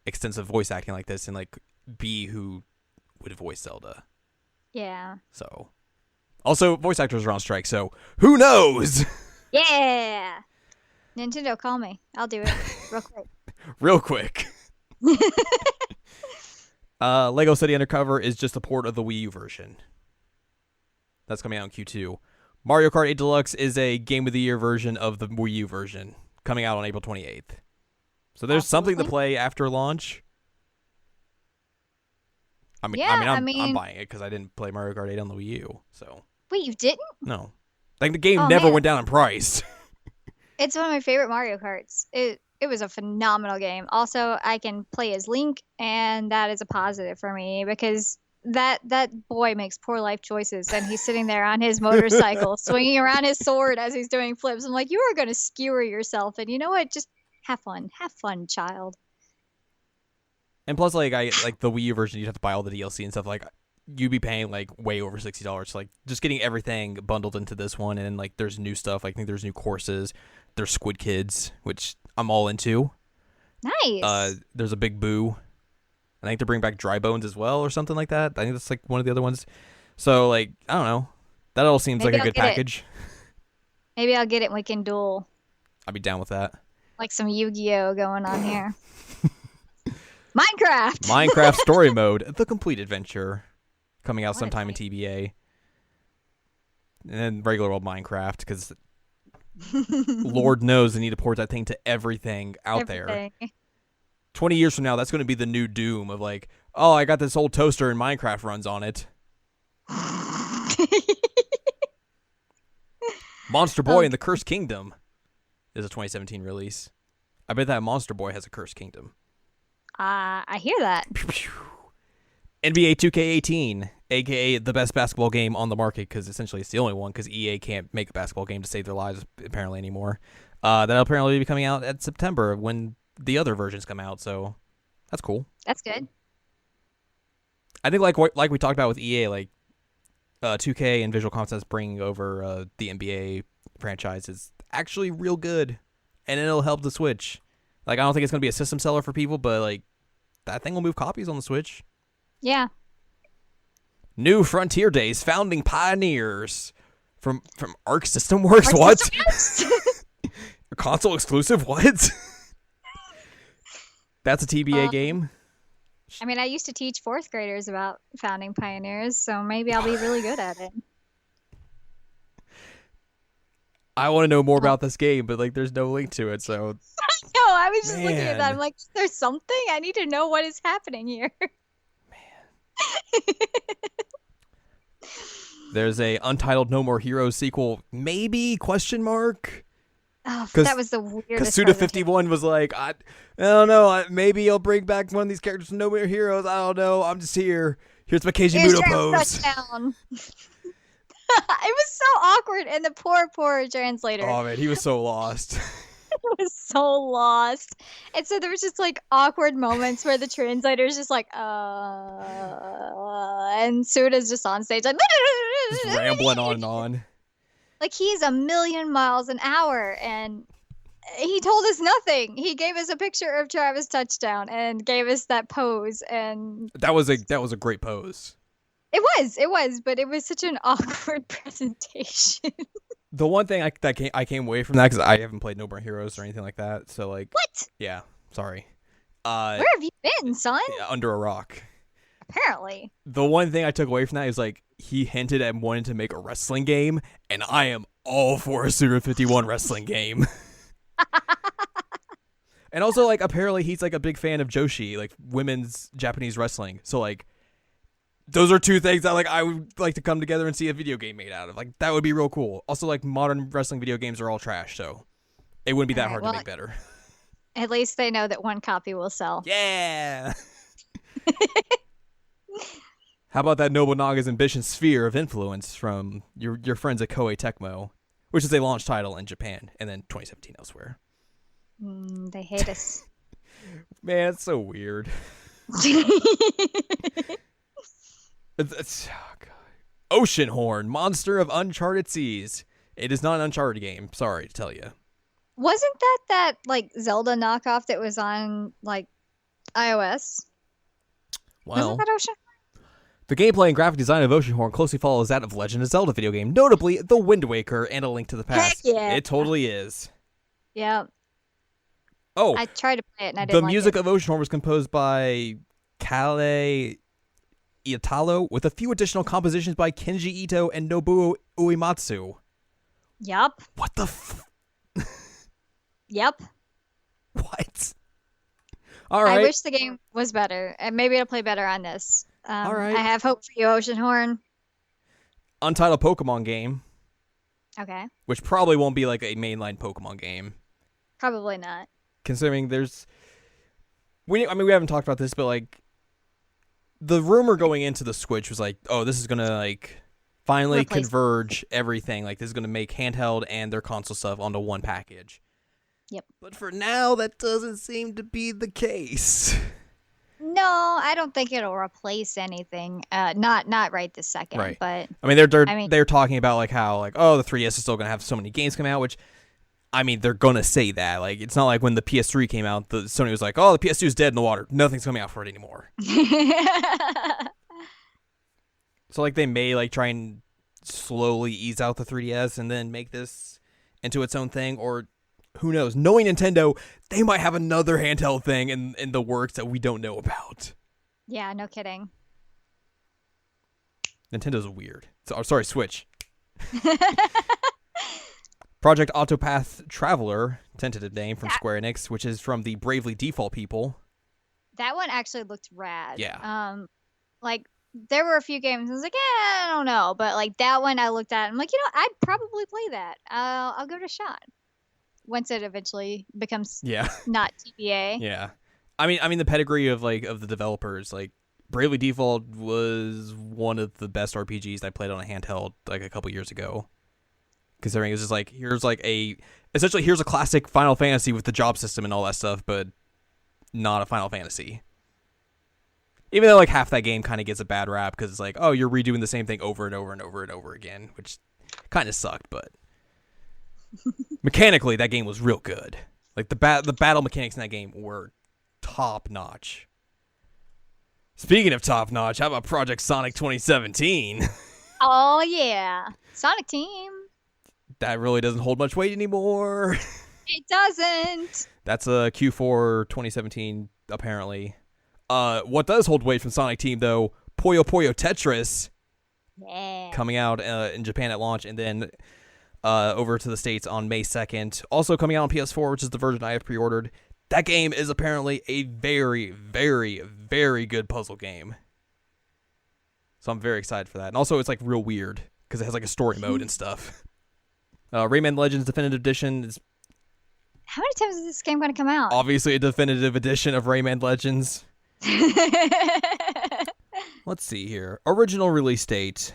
extensive voice acting like this, and like B who would have voiced Zelda. Yeah. So, also voice actors are on strike. So who knows? Yeah. Nintendo, call me. I'll do it real quick. Real quick. Lego City Undercover is just a port of the Wii U version. That's coming out in Q2. Mario Kart 8 Deluxe is a Game of the Year version of the Wii U version, coming out on April 28th. So there's something to play after launch. I'm buying it because I didn't play Mario Kart 8 on the Wii U. So. Wait, you didn't? No. Like, the game never went down in price. It's one of my favorite Mario Karts. It was a phenomenal game. Also, I can play as Link, and that is a positive for me because that boy makes poor life choices, and he's sitting there on his motorcycle, swinging around his sword as he's doing flips. I'm like, you are going to skewer yourself, and you know what? Just have fun, child. And plus, like the Wii U version, you'd have to buy all the DLC and stuff. Like, you'd be paying like way over $60. Like, just getting everything bundled into this one, and then like there's new stuff. I think there's new courses. There's Squid Kids, which I'm all into. Nice. There's a Big Boo. I think they bring back Dry Bones as well, or something like that. I think that's like one of the other ones. So, like, I don't know. That all seems like a good package. Maybe I'll get it and we can duel. I'd be down with that. Like some Yu-Gi-Oh going on here. Minecraft Story Mode, the complete adventure, coming out sometime in TBA. And then regular old Minecraft, because Lord knows they need to port that thing to everything out there. 20 years from now, that's going to be the new Doom of like, oh, I got this old toaster and Minecraft runs on it. Monster Boy and the Cursed Kingdom is a 2017 release. I bet that Monster Boy has a Cursed Kingdom. I hear that. NBA 2K18, a.k.a. the best basketball game on the market, because essentially it's the only one, because EA can't make a basketball game to save their lives, apparently, anymore. That'll apparently be coming out at September when the other versions come out, so that's cool. That's good. I think like we talked about with EA, like 2K and Visual Concepts bringing over the NBA franchise is actually real good, and it'll help the Switch. Like, I don't think it's going to be a system seller for people, but like that thing will move copies on the Switch. Yeah. New Frontier Days, Founding Pioneers from Arc System Works. What? A console exclusive? What? That's a TBA game. I mean, I used to teach fourth graders about Founding Pioneers, so maybe I'll be really good at it. I want to know more about this game, but like, there's no link to it, so. No, I was just looking at that. I'm like, there's something? I need to know what is happening here. There's a Untitled No More Heroes sequel, maybe? Question mark. Oh, that was the weirdest. Because Suda51 was like, I don't know, maybe you'll bring back one of these characters from No More Heroes. I don't know. I'm just here. Here's my Keiji Muto pose. Touchdown. It was so awkward, and the poor translator. Oh man, he was so lost. He was so lost. And so there was just like awkward moments where the translator's just like, and Suda's just on stage like just rambling on and on. Like, he's a million miles an hour, and he told us nothing. He gave us a picture of Travis Touchdown and gave us that pose, and that was a great pose. It was, but it was such an awkward presentation. The one thing I came away from that, because I haven't played No More Heroes or anything like that, so like, what? Yeah, sorry. Where have you been, son? Yeah, under a rock. Apparently. The one thing I took away from that is like, he hinted at wanting to make a wrestling game, and I am all for a Suda 51 wrestling game. And also, like, apparently he's like a big fan of Joshi, like women's Japanese wrestling. So like, those are two things that like I would like to come together and see a video game made out of. Like, that would be real cool. Also, like, modern wrestling video games are all trash, so it wouldn't be that hard to make better. At least they know that one copy will sell. Yeah. How about that Nobunaga's Ambition sphere of influence from your friends at Koei Tecmo, which is a launch title in Japan and then 2017 elsewhere. They hate us. Man, it's so weird. It's oh God. Oceanhorn, Monster of Uncharted Seas. It is not an Uncharted game. Sorry to tell you. Wasn't that like Zelda knockoff that was on like iOS? Well, Wasn't that Ocean? the gameplay and graphic design of Oceanhorn closely follows that of Legend of Zelda video game, notably The Wind Waker and A Link to the Past. Heck yeah. It totally is. Yeah. Oh, I tried to play it and I didn't the like music it. of Oceanhorn was composed by Kale Italo, with a few additional compositions by Kenji Ito and Nobuo Uematsu. Yup. What the Yep. What? All right. I wish the game was better, and maybe it'll play better on this. All right. I have hope for you, Oceanhorn. Untitled Pokemon game, Okay. which probably won't be like a mainline Pokemon game, Probably not. considering there's. We haven't talked about this, but like, the rumor going into the Switch was like, oh, this is gonna like finally Replace converge everything. Like, this is gonna make handheld and their console stuff onto one package. Yep. But for now, that doesn't seem to be the case. No, I don't think it'll replace anything. Not right this second. Right. But I mean, they're talking about like how like, oh, the 3DS is still gonna have so many games come out, which, I mean, they're gonna say that. Like, it's not like when the PS3 came out, the Sony was like, oh, the PS2 is dead in the water, nothing's coming out for it anymore. So like, they may like try and slowly ease out the 3DS and then make this into its own thing, or who knows? Knowing Nintendo, they might have another handheld thing in the works that we don't know about. Yeah, no kidding. Nintendo's weird. So, sorry, Switch. Project Octopath Traveler, tentative name from Square Enix, which is from the Bravely Default people. That one actually looked rad. Yeah. Like there were a few games I was like, I don't know, but like that one I looked at, I'm like, I'd probably play that. I'll give it a shot once it eventually becomes not TBA. Yeah. I mean the pedigree of the developers, like Bravely Default was one of the best RPGs I played on a handheld like a couple years ago. Considering it's just like here's a classic Final Fantasy with the job system and all that stuff, but not a Final Fantasy. Even though like half that game kind of gets a bad rap because it's like, oh, you're redoing the same thing over and over and over and over again, which kind of sucked, but mechanically that game was real good. Like the battle mechanics in that game were top notch. Speaking of top notch, how about Project Sonic 2017? Oh yeah, Sonic Team. That really doesn't hold much weight anymore. It doesn't. That's a Q4 2017 apparently. What does hold weight from Sonic Team though? Puyo Puyo Tetris. Yeah. Coming out in Japan at launch, and then over to the States on May 2nd. Also coming out on PS4, which is the version I have pre-ordered. That game is apparently a very, very, very good puzzle game. So I'm very excited for that. And also it's like real weird because it has like a story mode and stuff. Rayman Legends Definitive Edition is How many times is this game going to come out? obviously a definitive edition of Rayman Legends. Let's see here. Original release date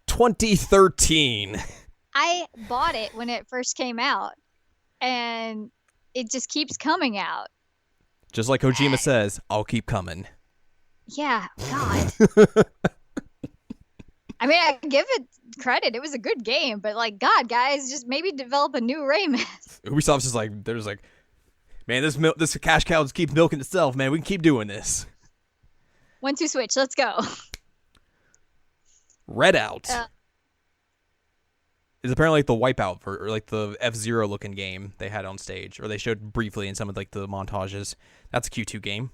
2013. I bought it when it first came out, and it just keeps coming out. Just like Kojima says, I'll keep coming. Yeah, God. I mean, I give it credit. It was a good game, but like, God, guys, just maybe develop a new Rayman. Ubisoft's just like, there's like, man, this cash cow just keeps milking itself, man. We can keep doing this. 1-2 switch, let's go. Redout is apparently like the Wipeout or like the F-Zero looking game they had on stage, or they showed briefly in some of like the montages. That's a Q2 game.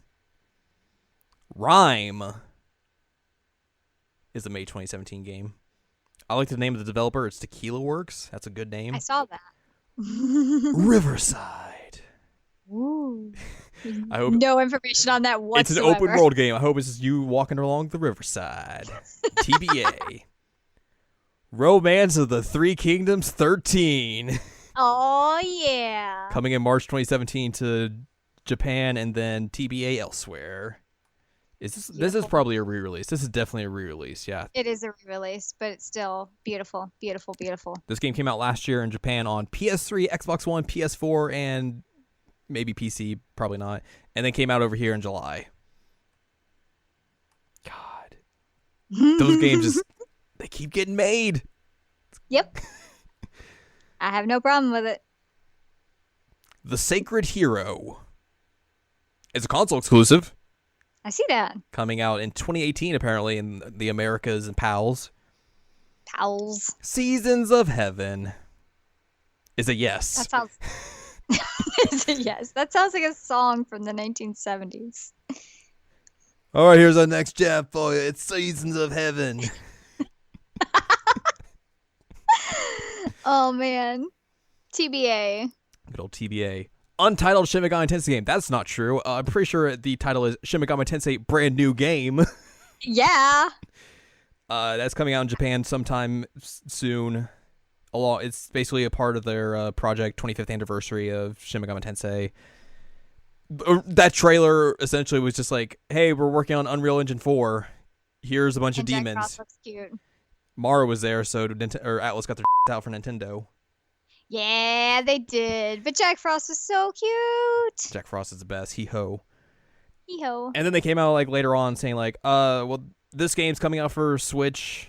Rhyme is the May 2017 game. I like the name of the developer. It's Tequila Works. That's a good name. I saw that. Riverside. Ooh. I hope no information on that whatsoever. It's an open world game. I hope it's just you walking along the riverside. TBA. Romance of the Three Kingdoms 13. Oh, yeah. Coming in March 2017 to Japan and then TBA elsewhere. Is this Beautiful. is probably a re-release. This is definitely a re-release. Yeah. It is a re-release, but it's still beautiful, beautiful, beautiful. This game came out last year in Japan on PS3, Xbox One, PS4, and maybe PC, probably not. And then came out over here in July. God. Those games just they keep getting made. Yep. I have no problem with it. The Sacred Hero is a console exclusive. I see that. Coming out in 2018, apparently, in the Americas and PALs. Pals. Seasons of Heaven is a yes. That sounds. It's a yes. That sounds like a song from the 1970s. All right, here's our next jab for you. It's Seasons of Heaven. Oh man. TBA. Good old TBA. Untitled Shin Megami Tensei game. That's not true. I'm pretty sure the title is Shin Megami Tensei Brand New Game. Yeah. That's coming out in Japan sometime soon. It's basically a part of their project 25th anniversary of Shin Megami Tensei. That trailer essentially was just like, hey, we're working on Unreal Engine 4. Here's a bunch of Jack demons. Frost looks cute. Mara was there, so Atlas got their out for Nintendo. Yeah, they did. But Jack Frost was so cute. Jack Frost is the best. Hee-ho. Hee-ho. And then they came out like later on saying like, well, this game's coming out for Switch.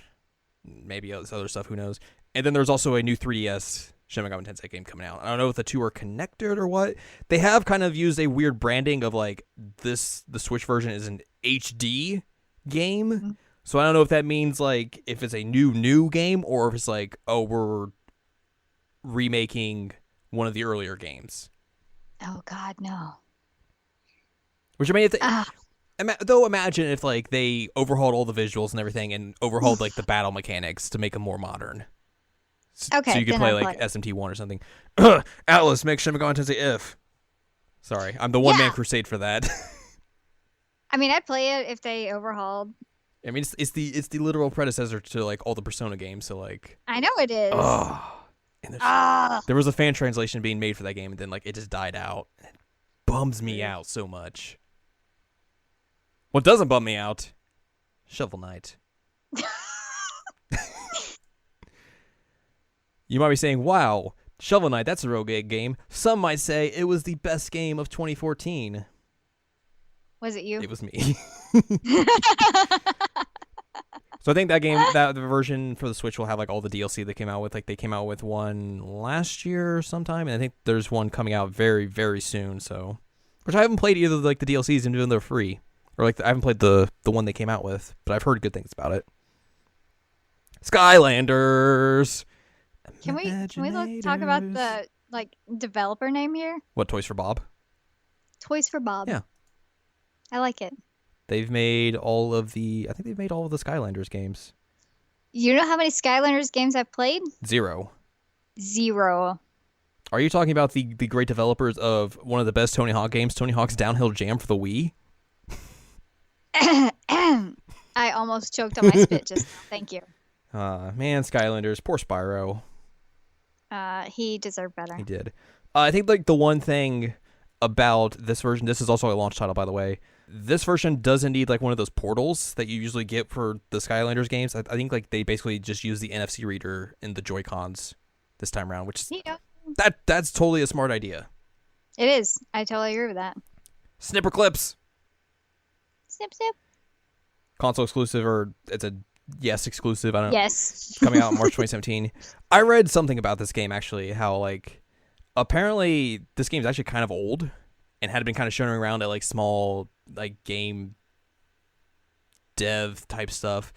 Maybe other stuff, who knows. And then there's also a new 3DS Shin Megami Tensei game coming out. I don't know if the two are connected or what. They have kind of used a weird branding of like the Switch version is an HD game. Mm-hmm. So I don't know if that means like if it's a new game or if it's like, oh, we're remaking one of the earlier games. Oh God, no. Which I mean, though, imagine if like they overhauled all the visuals and everything and overhauled like the battle mechanics to make them more modern. Okay, so you could play like SMT1 or something. Atlas, make Shin Megami Tensei if. Sorry, I'm the one-man crusade for that. I mean, I'd play it if they overhauled. I mean, it's the literal predecessor to like all the Persona games. So like, I know it is. And there was a fan translation being made for that game, and then like it just died out. It bums me out so much. What doesn't bum me out? Shovel Knight. You might be saying, wow, Shovel Knight, that's a real good game. Some might say it was the best game of 2014. Was it you? It was me. So I think that game, that version for the Switch will have like all the DLC they came out with. Like they came out with one last year sometime, and I think there's one coming out very, very soon. So, which I haven't played either like the DLCs, even though they're free, or like I haven't played the one they came out with, but I've heard good things about it. Skylanders. Can we talk about the like developer name here? What, Toys for Bob? Toys for Bob. Yeah. I like it. They've made all of the Skylanders games. You know how many Skylanders games I've played? 0. Are you talking about the great developers of one of the best Tony Hawk games, Tony Hawk's Downhill Jam for the Wii? I almost choked on my spit just now. Thank you. Man, Skylanders. Poor Spyro. He deserved better. He did. I think like the one thing about this version, this is also a launch title, by the way. This version doesn't need like one of those portals that you usually get for the Skylanders games. I think like they basically just use the NFC reader in the Joy-Cons this time around, which is that's totally a smart idea. It is. I totally agree with that. Snipper clips. Snip, snip. Console exclusive, or it's a exclusive. I don't know. Yes. Coming out in March 2017. I read something about this game actually, how like apparently this game is actually kind of old and had been kind of shown around at like small like game dev type stuff.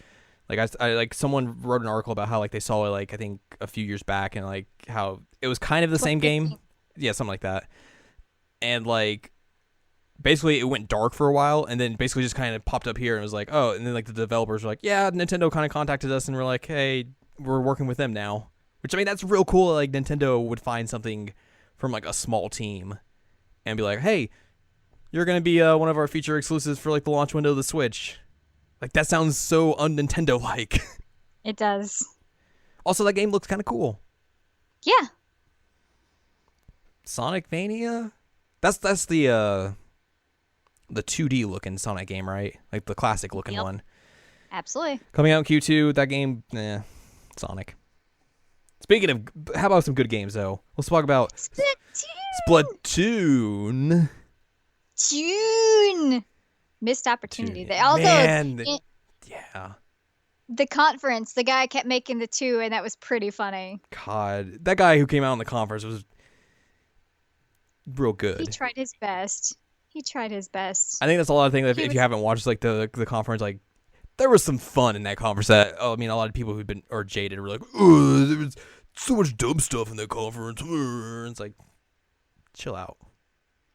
Like I like someone wrote an article about how like they saw it like I think a few years back and like how it was kind of the same game. Yeah, something like that. And like basically it went dark for a while and then basically just kind of popped up here and was like, oh, and then like the developers were like, yeah, Nintendo kind of contacted us and we're like, hey, we're working with them now. Which I mean that's real cool. Like Nintendo would find something from like a small team and be like, hey, you're going to be one of our feature exclusives for like the launch window of the Switch. Like that sounds so un-Nintendo like. It does. Also, that game looks kind of cool. Yeah. Sonic Mania? That's the the 2D looking Sonic game, right? Like the classic looking Yep. one. Absolutely. Coming out in Q2, that game, Sonic. Speaking of, how about some good games, though? Let's talk about Splatoon. June. Missed opportunity there. Although Man, yeah. the conference, the guy kept making the 2, and that was pretty funny. God, that guy who came out in the conference was real good. He tried his best. I think that's a lot of things. If you haven't watched like the conference, like there was some fun in that conference. That I mean, a lot of people who've been or jaded were like, "Oh, there was so much dumb stuff in that conference." It's like, chill out.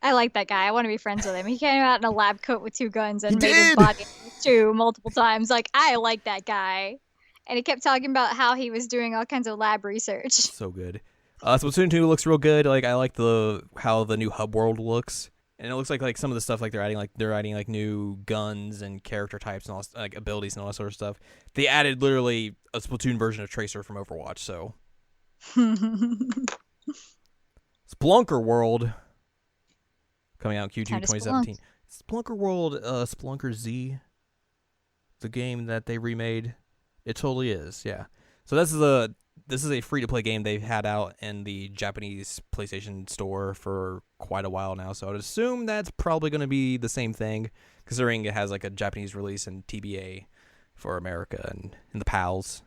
I like that guy. I want to be friends with him. He came out in a lab coat with 2 guns and He made his did! body 2 multiple times. Like, I like that guy. And he kept talking about how he was doing all kinds of lab research. So good. Splatoon 2 looks real good. Like I like how the new hub world looks, and it looks like some of the stuff like they're adding new guns and character types and all like abilities and all that sort of stuff. They added literally a Splatoon version of Tracer from Overwatch. So Splunker World coming out in Q2 2017. Splunker World, Splunker Z, the game that they remade. It totally is, yeah. So this is a free-to-play game they've had out in the Japanese PlayStation Store for quite a while now, so I'd assume that's probably going to be the same thing, considering it has like a Japanese release and TBA for America and the PALs.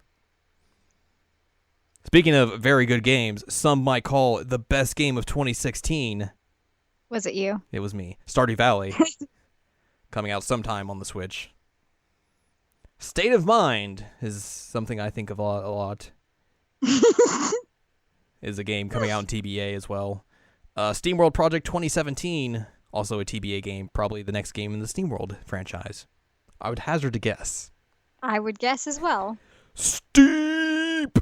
Speaking of very good games, some might call it the best game of 2016. Was it you? It was me. Stardew Valley. Coming out sometime on the Switch. State of Mind is something I think of a lot. Is a game coming out in TBA as well. SteamWorld Project 2017, also a TBA game, probably the next game in the SteamWorld franchise. I would hazard to guess. I would guess as well. Steep!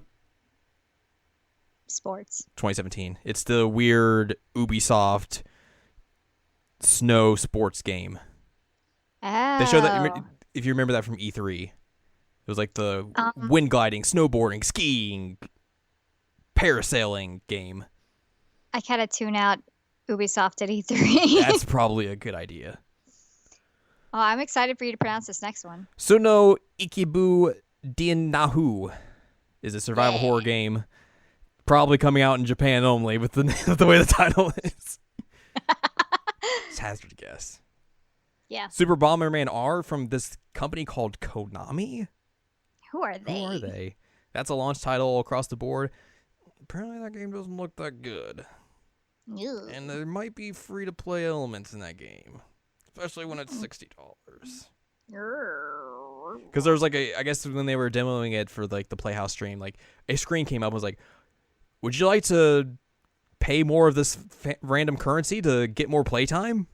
Sports. 2017. It's the weird Ubisoft snow sports game. Oh. They showed that, if you remember that from E3. It was like the wind gliding, snowboarding, skiing, parasailing game. I kind of tune out Ubisoft at E3. That's probably a good idea. Oh, I'm excited for you to pronounce this next one. Suno Ikibu Diennahu is a survival horror game. Probably coming out in Japan only with the way the title is. It's hazard to guess. Yeah. Super Bomberman R from this company called Konami? Who are they? Who are they? That's a launch title across the board. Apparently that game doesn't look that good. Ew. And there might be free-to-play elements in that game. Especially when it's $60. Because there was like I guess when they were demoing it for like the Playhouse stream, like a screen came up and was like, would you like to pay more of this random currency to get more playtime?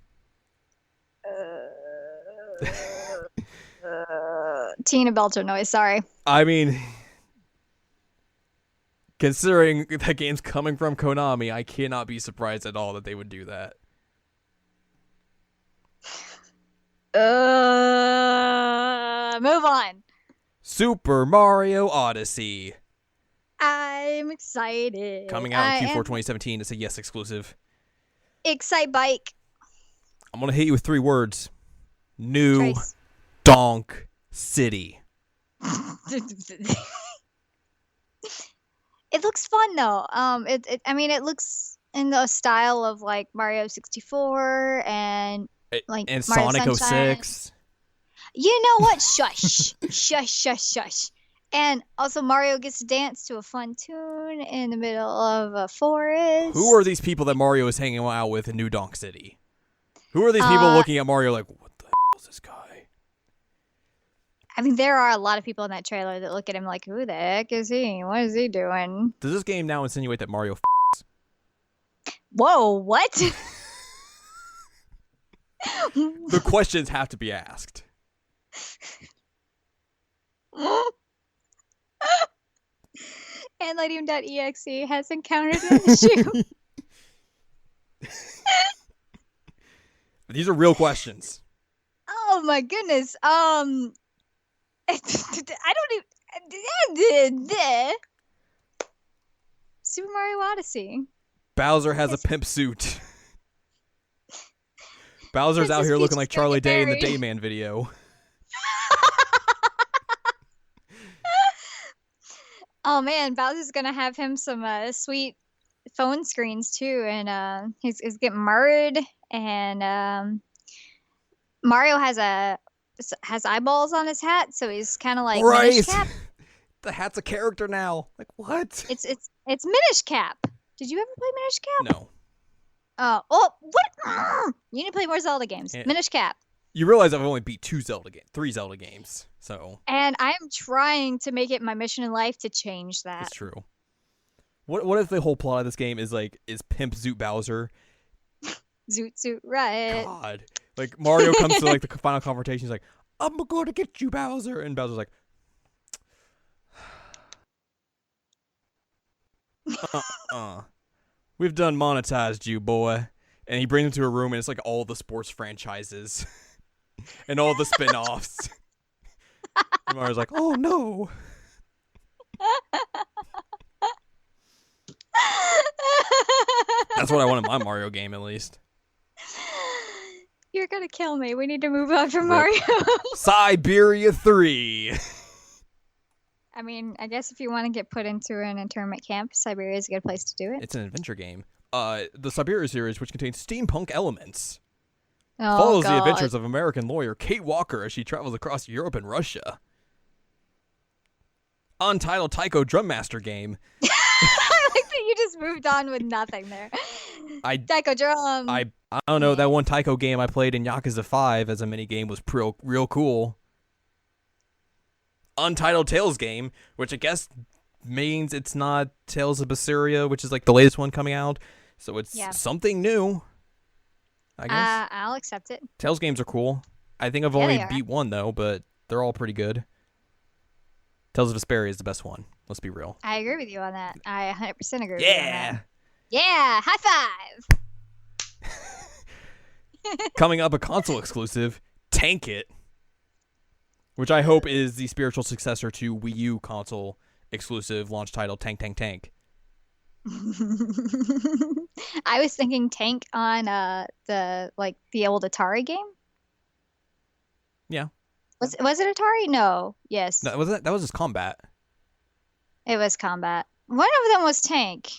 Tina Belcher noise, sorry. I mean, considering that game's coming from Konami, I cannot be surprised at all that they would do that. Move on. Super Mario Odyssey. I'm excited. Coming out in Q4 2017. It's a Yes exclusive. Excite Bike. I'm going to hit you with 3 words. New Trace. Donk City. It looks fun though. It looks in the style of like Mario 64 and like and Mario Sonic Sunshine. 06. You know what? Shush. Shush. And also Mario gets to dance to a fun tune in the middle of a forest. Who are these people that Mario is hanging out with in New Donk City? Who are these people looking at Mario like, what the hell is this guy? I mean, there are a lot of people in that trailer that look at him like, who the heck is he? What is he doing? Does this game now insinuate that Mario Whoa, what? The questions have to be asked. Anne Ladyem.exe has encountered an issue. These are real questions. Oh my goodness. I don't even. Super Mario Odyssey. Bowser has a pimp suit. Bowser's out Princess here Peach looking is like gonna Charlie get Day in the married. Dayman video. Oh man, Bowser's gonna have him some sweet phone screens too, and he's getting married, and Mario has eyeballs on his hat, so he's kind of like Right. Minish Cap. The hat's a character now. Like what? It's Minish Cap. Did you ever play Minish Cap? No. Oh, what? You need to play more Zelda games. Yeah. Minish Cap. You realize I've only beat 3 Zelda games, so And I'm trying to make it my mission in life to change that. it's true. What if the whole plot of this game is Pimp Zoot Bowser? Zoot right. God, like Mario comes to like the final confrontation. He's like, "I'm going to get you, Bowser," and Bowser's like, "We've done monetized you, boy." And he brings him to a room, and it's like all the sports franchises and all the spin-offs. And Mario's like, "Oh no." That's what I want in my Mario game, at least. You're gonna kill me. We need to move on from Rip. Mario. Siberia 3. I mean, I guess if you want to get put into an internment camp, Siberia is a good place to do it. It's an adventure game. The Siberia series, which contains steampunk elements, Oh, follows God. the adventures of American lawyer Kate Walker as she travels across Europe and Russia. Untitled Taiko Drum Master game. I like that you just moved on with nothing there. Taiko Drum. I don't know, that one Taiko game I played in Yakuza 5 as a mini game was real cool. Untitled Tales game, which I guess means it's not Tales of Berseria, which is like the latest one coming out. So it's something new, I guess. I'll accept it. Tales games are cool. I think I've Yeah, only they are. beat one, though, but they're all pretty good. Tales of Vesperia is the best one. Let's be real. I agree with you on that. I 100% agree with you on Yeah! that. Yeah! High five! Coming up, a console exclusive, Tank It, which I hope is the spiritual successor to Wii U console exclusive launch title Tank Tank Tank. I was thinking Tank on the old Atari game. Yeah. Was it Atari? No. Yes. No, that was just Combat. It was Combat. One of them was Tank.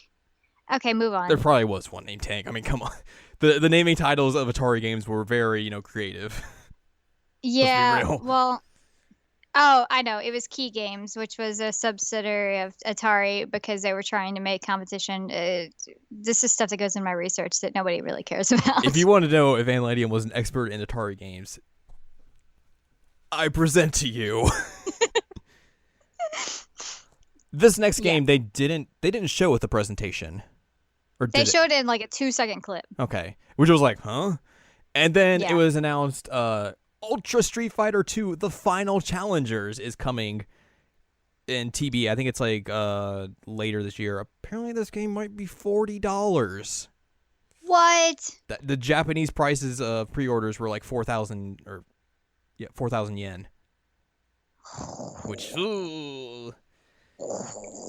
Okay, move on. There probably was one named Tank. I mean, come on. The naming titles of Atari games were very, creative. Yeah. Let's be real. Well, oh, I know. It was Key Games, which was a subsidiary of Atari because they were trying to make competition. This is stuff that goes in my research that nobody really cares about. If you want to know if Anne Ladyem was an expert in Atari games, I present to you. This next game they didn't show at the presentation. Or they did it? showed it in like a 2-second clip. Okay. Which was like, huh? And then Yeah. it was announced Ultra Street Fighter 2 The Final Challengers is coming in TB. I think it's like later this year. Apparently this game might be $40. What? The Japanese prices of pre-orders were like 4,000 yen. Which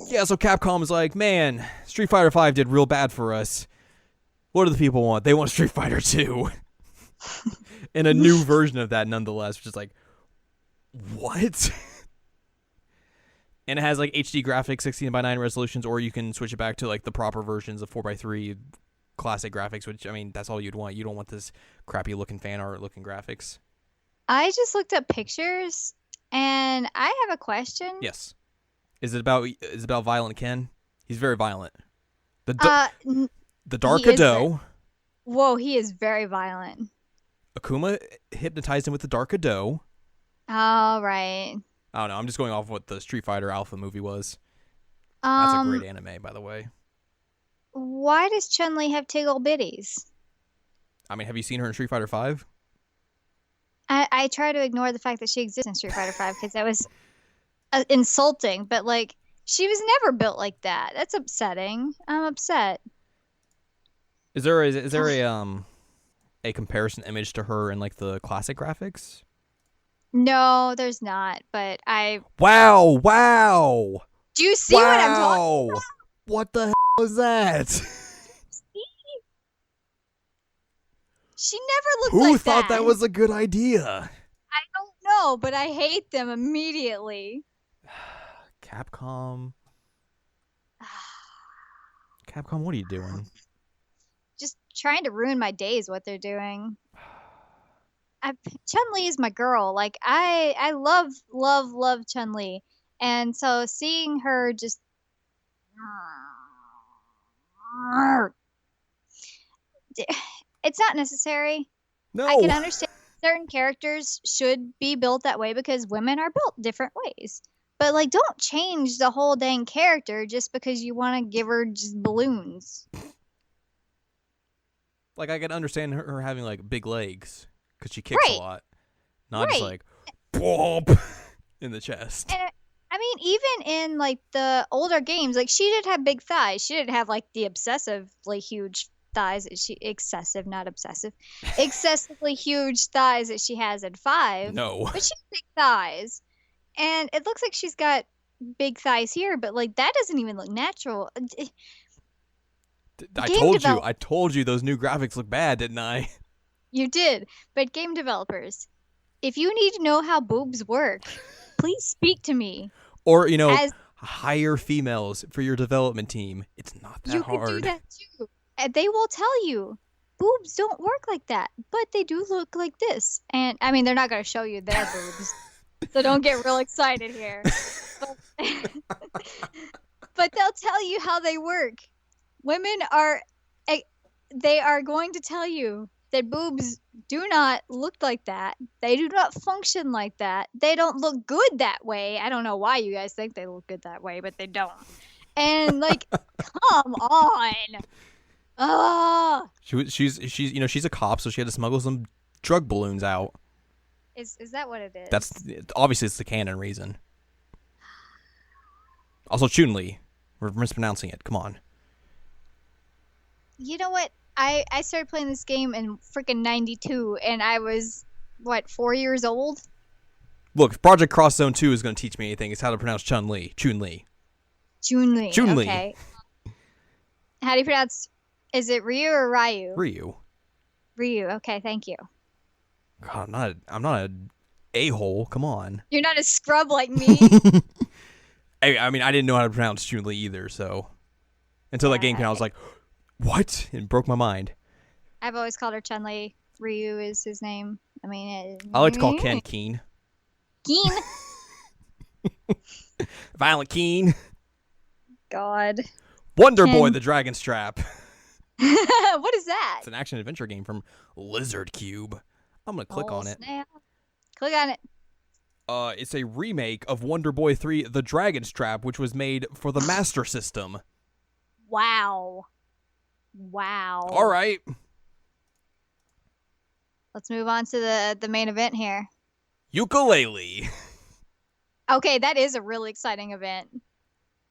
yeah, so Capcom is like, man, Street Fighter 5 did real bad for us. What do the people want? They want Street Fighter 2. And a new version of that nonetheless, which is like, what? And it has like HD graphics, 16:9 resolutions, or you can switch it back to like the proper versions of 4:3 classic graphics, which, I mean, that's all you'd want. You don't want this crappy looking fan art looking graphics. I just looked up pictures, and I have a question. Yes. Is it about Violent Ken? He's very violent. The Dark he is Ado. Whoa, he is very violent. Akuma hypnotized him with the Dark Ado. All right. I don't know. I'm just going off what the Street Fighter Alpha movie was. That's a great anime, by the way. Why does Chun-Li have tiggle bitties? I mean, have you seen her in Street Fighter 5? I try to ignore the fact that she exists in Street Fighter 5 because that was insulting, but like she was never built like that. That's upsetting. I'm upset. Is there a comparison image to her in like the classic graphics? No, there's not. But Wow! Do you see what I'm talking about? What the hell is that? She never looked Who like thought that was a good idea? I don't know, but I hate them immediately. Capcom, what are you doing? Just trying to ruin my days, what they're doing. Chun-Li is my girl. Like, I love Chun-Li. And so seeing her just it's not necessary. No. I can understand certain characters should be built that way because women are built different ways. But like, don't change the whole dang character just because you want to give her just balloons. Like, I can understand her having like big legs because she kicks a lot, not just like whoop in the chest. And I mean, even in like the older games, like she did have big thighs. She didn't have like the obsessively huge thighs that excessively huge thighs that she has in 5. No, but she has big thighs, and it looks like she's got big thighs here, but like that doesn't even look natural. I told you those new graphics look bad, didn't I? You did, but game developers, if you need to know how boobs work, please speak to me. Or, hire females for your development team. It's not that hard. You can do that too. And they will tell you, boobs don't work like that, but they do look like this. And, I mean, they're not going to show you their boobs, so don't get real excited here. But they'll tell you how they work. Women they are going to tell you that boobs do not look like that. They do not function like that. They don't look good that way. I don't know why you guys think they look good that way, but they don't. And like, come on. She's a cop, so she had to smuggle some drug balloons out. Is that what it is? That's obviously it's the canon reason. Also, Chun-Li. We're mispronouncing it. Come on. You know what? I started playing this game in freaking 92, and I was, 4 years old? Look, if Project Cross Zone 2 is going to teach me anything, it's how to pronounce Chun-Li. Chun-Li. Okay. How do you pronounce... Is it Ryu or Ryu? Ryu. Okay, thank you. God, I'm not an a-hole. Come on. You're not a scrub like me. I mean, I didn't know how to pronounce Chun-Li either, so... Until that game came out, I was like, what? It broke my mind. I've always called her Chun-Li. Ryu is his name. I mean... I like to call Ken Keen. Keen? Violent Keen. God. Wonder Boy, the Dragon Strap. What is that? It's an action-adventure game from Lizard Cube. I'm going to click on it. Snap. Click on it. It's a remake of Wonder Boy 3, The Dragon Strap, which was made for the Master System. Wow. All right. Let's move on to the main event here. Ukulele. Okay, that is a really exciting event.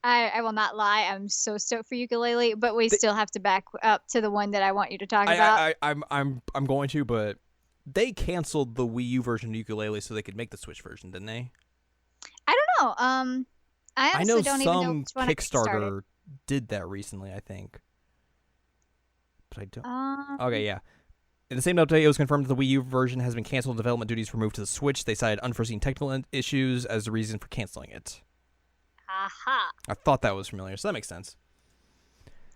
I will not lie. I'm so stoked for Ukulele, but we still have to back up to the one that I want you to talk about. I'm going to, but they canceled the Wii U version of Ukulele so they could make the Switch version, didn't they? I don't know. I honestly don't even know which one Kickstarter did that recently, I think. But I don't. Okay, yeah. In the same update, it was confirmed that the Wii U version has been canceled. Development duties were moved to the Switch. They cited unforeseen technical issues as the reason for canceling it. Aha. I thought that was familiar, so that makes sense.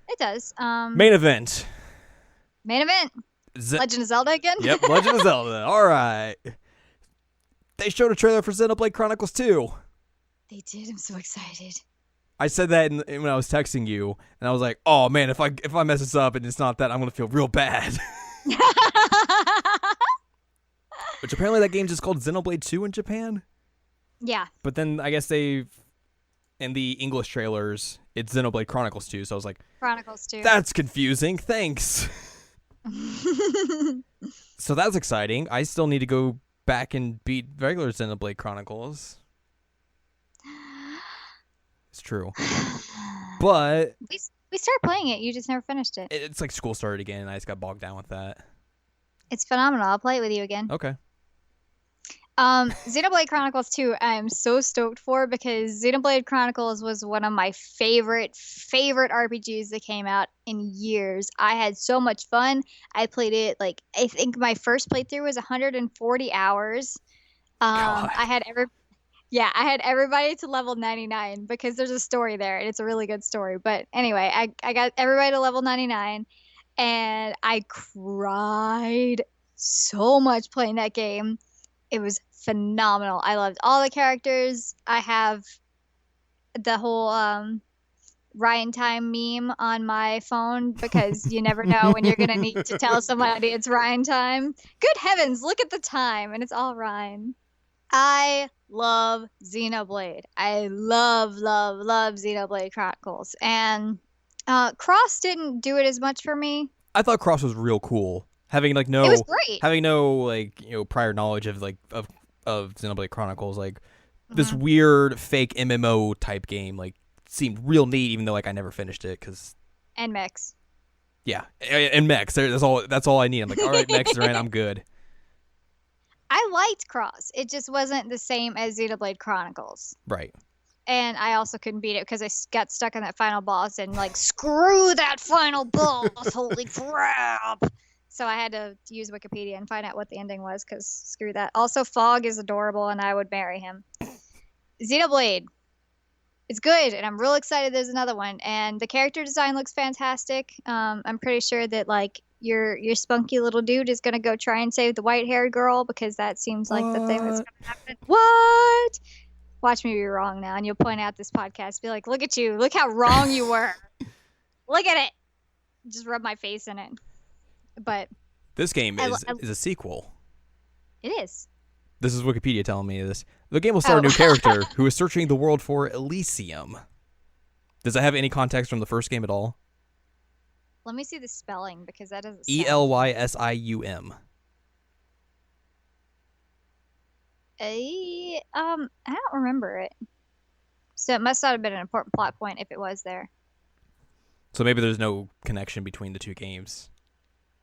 It does. Main event. Legend of Zelda again? Yep, Legend of Zelda. All right. They showed a trailer for Xenoblade Chronicles 2. They did. I'm so excited. I said that when I was texting you, and I was like, "Oh man, if I mess this up and it's not that, I'm gonna feel real bad." Which apparently that game's just called Xenoblade 2 in Japan. Yeah. But then I guess in the English trailers, it's Xenoblade Chronicles 2. So I was like, Chronicles 2. That's confusing. Thanks. So that's exciting. I still need to go back and beat regular Xenoblade Chronicles. It's true. But we started playing it. You just never finished it. It's like school started again, and I just got bogged down with that. It's phenomenal. I'll play it with you again. Okay. Xenoblade Chronicles 2, I am so stoked for because Xenoblade Chronicles was one of my favorite RPGs that came out in years. I had so much fun. I played it like I think my first playthrough was 140 hours. God. I had everybody to level 99 because there's a story there and it's a really good story. But anyway, I got everybody to level 99 and I cried so much playing that game. It was phenomenal. I loved all the characters. I have the whole Ryan time meme on my phone because you never know when you're gonna need to tell somebody it's Ryan time. Good heavens, look at the time, and it's all Ryan. I love Xenoblade. I love, love, love Xenoblade Chronicles. And Cross didn't do it as much for me. I thought Cross was real cool. Having like It was great. prior knowledge of Xenoblade Chronicles, like this weird fake MMO type game, like seemed real neat, even though like I never finished it because. And mechs. Yeah, and mechs. That's all I need. I'm like, all right, mechs are in. I'm good. I liked Cross. It just wasn't the same as Xenoblade Chronicles. Right. And I also couldn't beat it because I got stuck on that final boss and like, screw that final boss. Holy crap. So I had to use Wikipedia and find out what the ending was because screw that. Also, Fog is adorable and I would marry him. Xenoblade. It's good and I'm real excited there's another one. And the character design looks fantastic. I'm pretty sure that like your spunky little dude is going to go try and save the white-haired girl because that seems like the thing that's going to happen. What? Watch me be wrong now, and you'll point out this podcast. Be like, look at you. Look how wrong you were. Look at it. Just rub my face in it. But this game is a sequel. It is. This is Wikipedia telling me this. The game will star a new character who is searching the world for Elysium. Does that have any context from the first game at all? Let me see the spelling because that doesn't. Elysium. I don't remember it. So it must not have been an important plot point if it was there. So maybe there's no connection between the two games.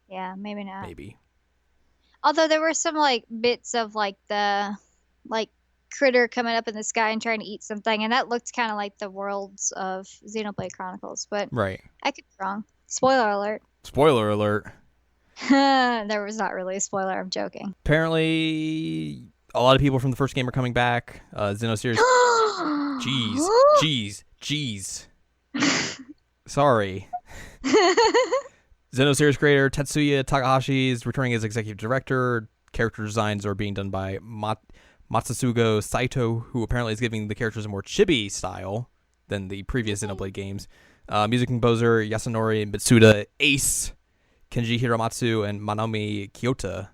Yeah, maybe not. Maybe. Although there were some like bits of like the like critter coming up in the sky and trying to eat something, and that looked kind of like the worlds of Xenoblade Chronicles, but right. I could be wrong. Spoiler alert. Spoiler alert. There was not really a spoiler. I'm joking. Apparently, a lot of people from the first game are coming back. Xenoseries. Jeez. Sorry. Xenoseries creator Tetsuya Takahashi is returning as executive director. Character designs are being done by Matsusugo Saito, who apparently is giving the characters a more chibi style than the previous Xenoblade games. Music composer Yasunori Mitsuda Ace, Kenji Hiramatsu, and Manami Kiyota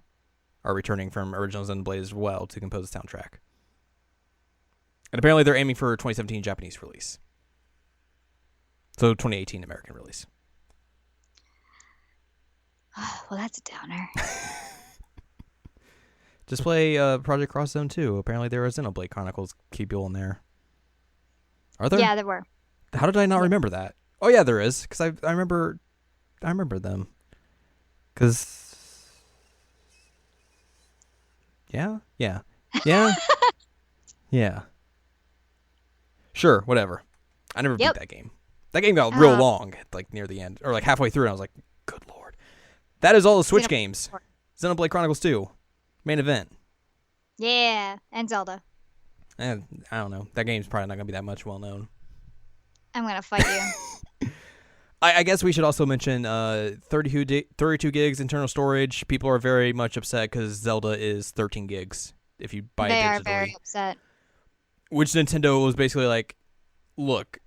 are returning from original Xenoblade as well to compose the soundtrack. And apparently they're aiming for a 2017 Japanese release. So 2018 American release. Well, that's a downer. Just play Project Cross Zone 2. Apparently there are Xenoblade Chronicles people in there. Are there? Yeah, there were. How did I not remember that? Oh yeah, there is, because I remember them. Because yeah. Sure, whatever. I never beat that game. That game got real long, like near the end, or like halfway through, and I was like, good lord. That is all the Switch games. Xenoblade Chronicles 2, main event. Yeah, and Zelda. And I don't know. That game's probably not gonna be that much well known. I'm gonna fight you. I guess we should also mention 32 gigs internal storage. People are very much upset because Zelda is 13 gigs if you buy it digitally. They are very upset. Which Nintendo was basically like, look,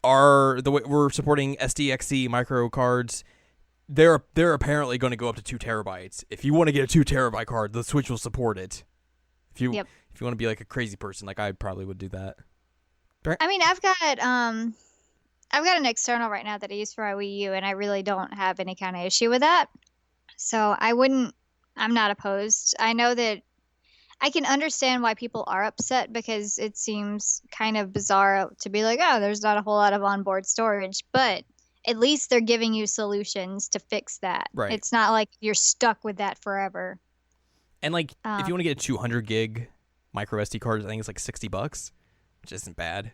the way we're supporting SDXC micro cards, they're apparently going to go up to 2 terabytes. If you want to get a 2 terabyte card, the Switch will support it. If you want to be like a crazy person, like I probably would do that. Right? I mean, I've got an external right now that I use for my Wii U, and I really don't have any kind of issue with that. So I'm not opposed. I know that I can understand why people are upset because it seems kind of bizarre to be like, oh, there's not a whole lot of onboard storage, but at least they're giving you solutions to fix that. Right. It's not like you're stuck with that forever. And like, if you want to get a 200 gig micro SD card, I think it's like $60, which isn't bad.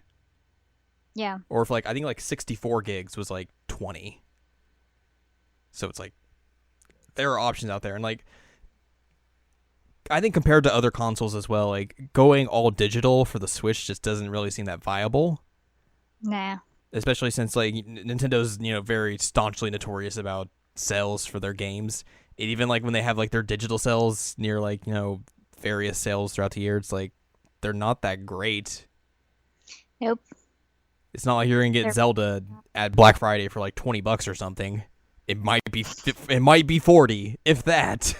Yeah. Or if like, I think like 64 gigs was like 20. So it's like, there are options out there. And like, I think compared to other consoles as well, like going all digital for the Switch just doesn't really seem that viable. Nah. Especially since like Nintendo's, very staunchly notorious about sales for their games. And even like when they have like their digital sales near like, various sales throughout the year, it's like they're not that great. Nope. It's not like you're going to get Zelda at Black Friday for like $20 or something. It might be 40, if that.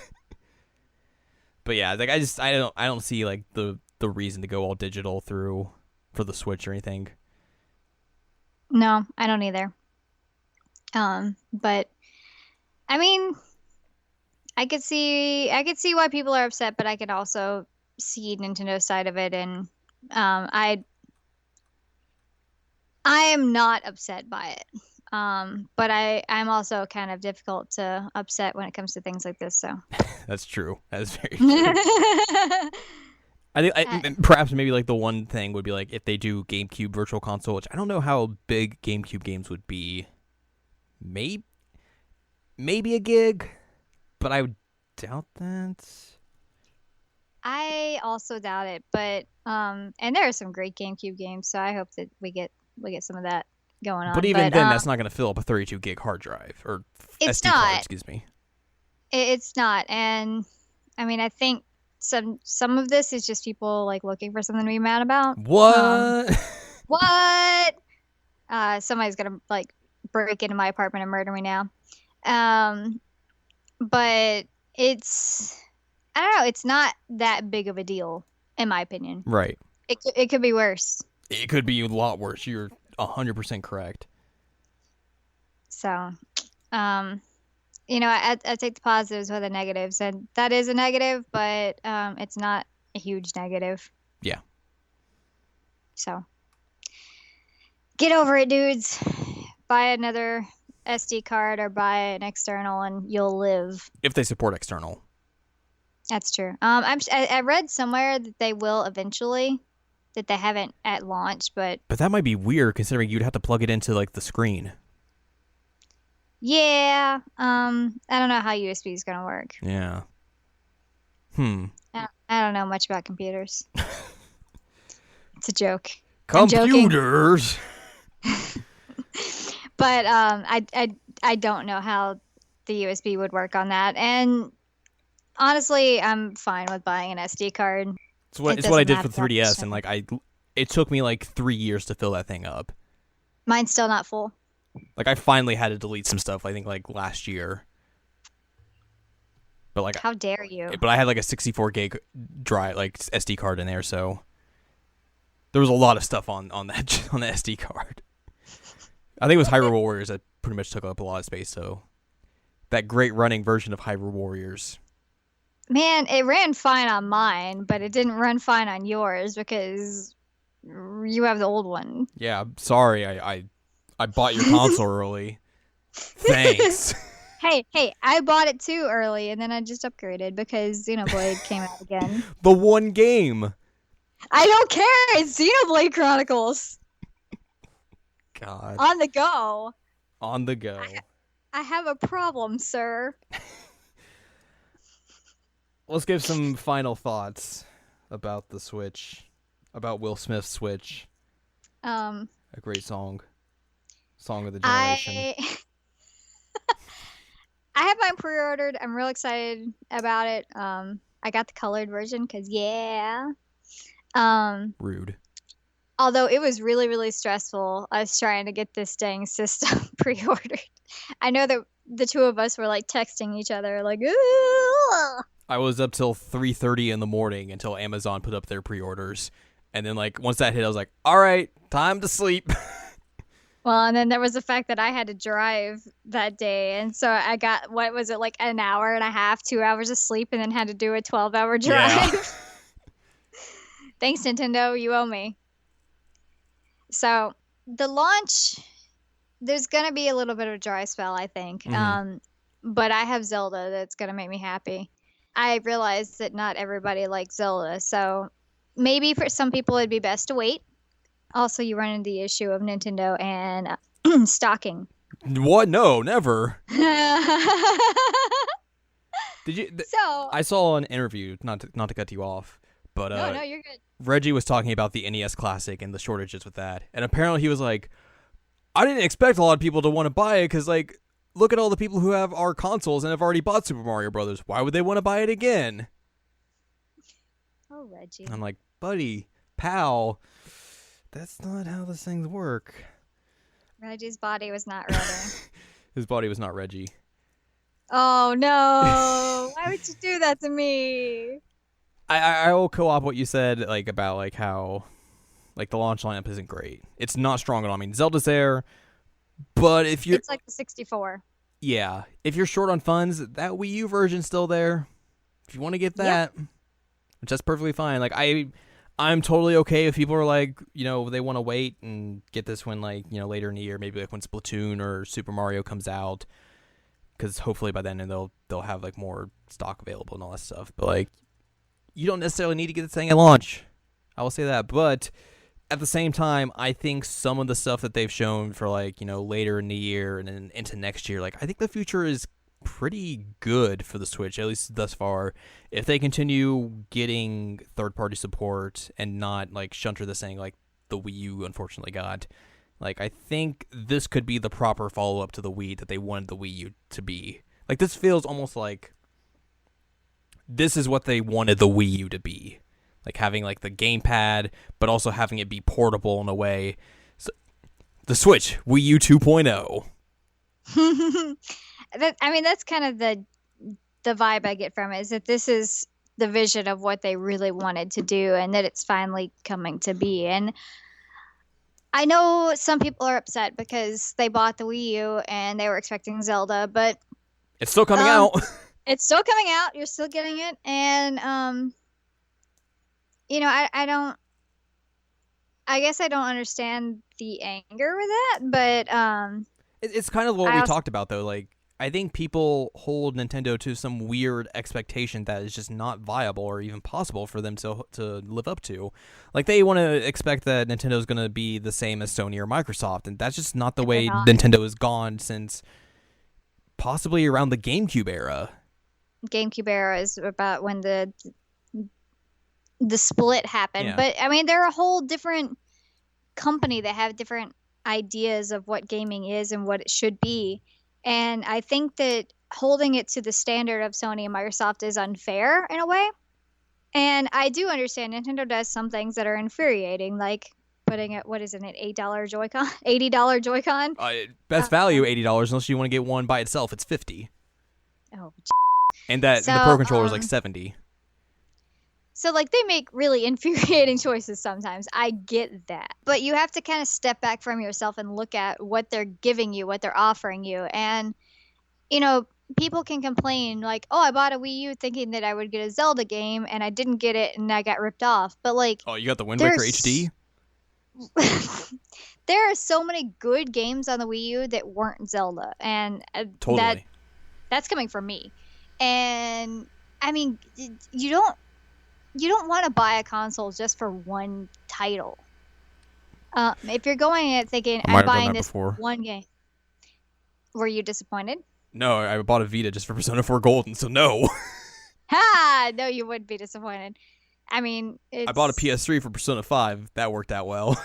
But yeah, like I don't see like the reason to go all digital for the Switch or anything. No, I don't either. But I mean, I could see why people are upset, but I could also see Nintendo's side of it, and I am not upset by it. But I'm also kind of difficult to upset when it comes to things like this. So that's true. That is very true. I think perhaps maybe like the one thing would be like if they do GameCube Virtual Console, which I don't know how big GameCube games would be. Maybe a gig, but I would doubt that. I also doubt it, but and there are some great GameCube games, so I hope that we get some of that going on. But even then, that's not going to fill up a 32 gig hard drive or SD card. Excuse me. It's not, and I mean, I think some of this is just people like looking for something to be mad about. What? What? Somebody's gonna like break into my apartment and murder me now. But I don't know. It's not that big of a deal, in my opinion. Right. It could be worse. It could be a lot worse. You're 100% correct. So, I take the positives with the negatives, and that is a negative, but it's not a huge negative. Yeah. So, get over it, dudes. Buy another SD card or buy an external, and you'll live. If they support external. That's true. I read somewhere that they will eventually, that they haven't at launch, but that might be weird considering you'd have to plug it into like the screen. Yeah. I don't know how USB is gonna work. Yeah. I don't know much about computers. It's a joke. Computers. But I don't know how the USB would work on that, and honestly, I'm fine with buying an SD card. It's what I did for the 3DS, and like it took me like 3 years to fill that thing up. Mine's still not full. Like I finally had to delete some stuff. I think like last year. But like, how dare you? But I had like a 64 gig drive, like SD card in there, so there was a lot of stuff on the SD card. I think it was Hyrule Warriors that pretty much took up a lot of space. So that great running version of Hyrule Warriors. Man, it ran fine on mine, but it didn't run fine on yours because you have the old one. Yeah, sorry, I bought your console early. Thanks. Hey, I bought it too early, and then I just upgraded because Xenoblade came out again. The one game. I don't care. It's Xenoblade Chronicles. God. On the go. On the go. I have a problem, sir. Let's give some final thoughts about the Switch, about Will Smith's Switch. A great song of the generation. I have mine pre-ordered. I'm real excited about it. I got the colored version because Rude. Although it was really, really stressful. I was trying to get this dang system pre-ordered. I know that the two of us were like texting each other like, ooh. I was up till 3:30 in the morning until Amazon put up their pre-orders. And then like once that hit, I was like, all right, time to sleep. Well, and then there was the fact that I had to drive that day. And so I got, what was it, like an hour and a half, 2 hours of sleep, and then had to do a 12-hour drive. Yeah. Thanks, Nintendo. You owe me. So the launch, there's going to be a little bit of a dry spell, I think. Mm-hmm. But I have Zelda that's going to make me happy. I realize that not everybody likes Zelda, so maybe for some people it'd be best to wait. Also, you run into the issue of Nintendo and stocking. What? No, never. So, Did you? I saw an interview, not to cut you off, but no, you're good. Reggie was talking about the NES Classic and the shortages with that, and apparently he was like, I didn't expect a lot of people to want to buy it because, like, look at all the people who have our consoles and have already bought Super Mario Brothers. Why would they want to buy it again? Oh, Reggie. I'm like, buddy, pal, that's not how these things work. Reggie's body was not ready. His body was not Reggie. Oh, no. Why would you do that to me? I will co-op what you said, like, about, like, how, like, the launch lineup isn't great. It's not strong at all. I mean, Zelda's there, but if you're... It's like the 64. Yeah. If you're short on funds, that Wii U version's still there. If you want to get that, which that's perfectly fine. Like, I'm totally okay if people are like, you know, they want to wait and get this when, like, you know, later in the year, maybe like when Splatoon or Super Mario comes out, because hopefully by then they'll have like more stock available and all that stuff. But like, you don't necessarily need to get this thing at launch. I will say that. But at the same time, I think some of the stuff that they've shown for, like, you know, later in the year and then into next year, like, I think the future is pretty good for the Switch, at least thus far. If they continue getting third-party support and not, like, shunter this thing like the Wii U unfortunately got, like, I think this could be the proper follow-up to the Wii that they wanted the Wii U to be. Like, this feels almost like this is what they wanted the Wii U to be. Like, having, like, the gamepad, but also having it be portable in a way. So, the Switch, Wii U 2.0. I mean, that's kind of the vibe I get from it, is that this is the vision of what they really wanted to do and that it's finally coming to be. And I know some people are upset because they bought the Wii U and they were expecting Zelda, but it's still coming out. It's still coming out. You're still getting it. And, you know, I guess I don't understand the anger with that, but it's kind of what we talked about, though. Like, I think people hold Nintendo to some weird expectation that is just not viable or even possible for them to live up to. Like, they want to expect that Nintendo's going to be the same as Sony or Microsoft, and that's just not the way Nintendo has gone since possibly around the GameCube era. GameCube era is about when the split happened. Yeah. But I mean, they're a whole different company that have different ideas of what gaming is and what it should be. And I think that holding it to the standard of Sony and Microsoft is unfair in a way. And I do understand Nintendo does some things that are infuriating, like putting it, what is it, an $8 Joy-Con? $80 Joy-Con? Best value, $80, unless you want to get one by itself, it's $50. Oh, and the Pro Controller is like $70. So, like, they make really infuriating choices sometimes. I get that. But you have to kind of step back from yourself and look at what they're giving you, what they're offering you. And, you know, people can complain, like, oh, I bought a Wii U thinking that I would get a Zelda game, and I didn't get it, and I got ripped off. But, like... Oh, you got the Wind Waker HD? There are so many good games on the Wii U that weren't Zelda. And totally. That's coming from me. And, I mean, you don't want to buy a console just for one title. If you're going in thinking, I'm buying this one game. Were you disappointed? No, I bought a Vita just for Persona 4 Golden, so no. Ha! No, you would be disappointed. I mean, I bought a PS3 for Persona 5. That worked out well.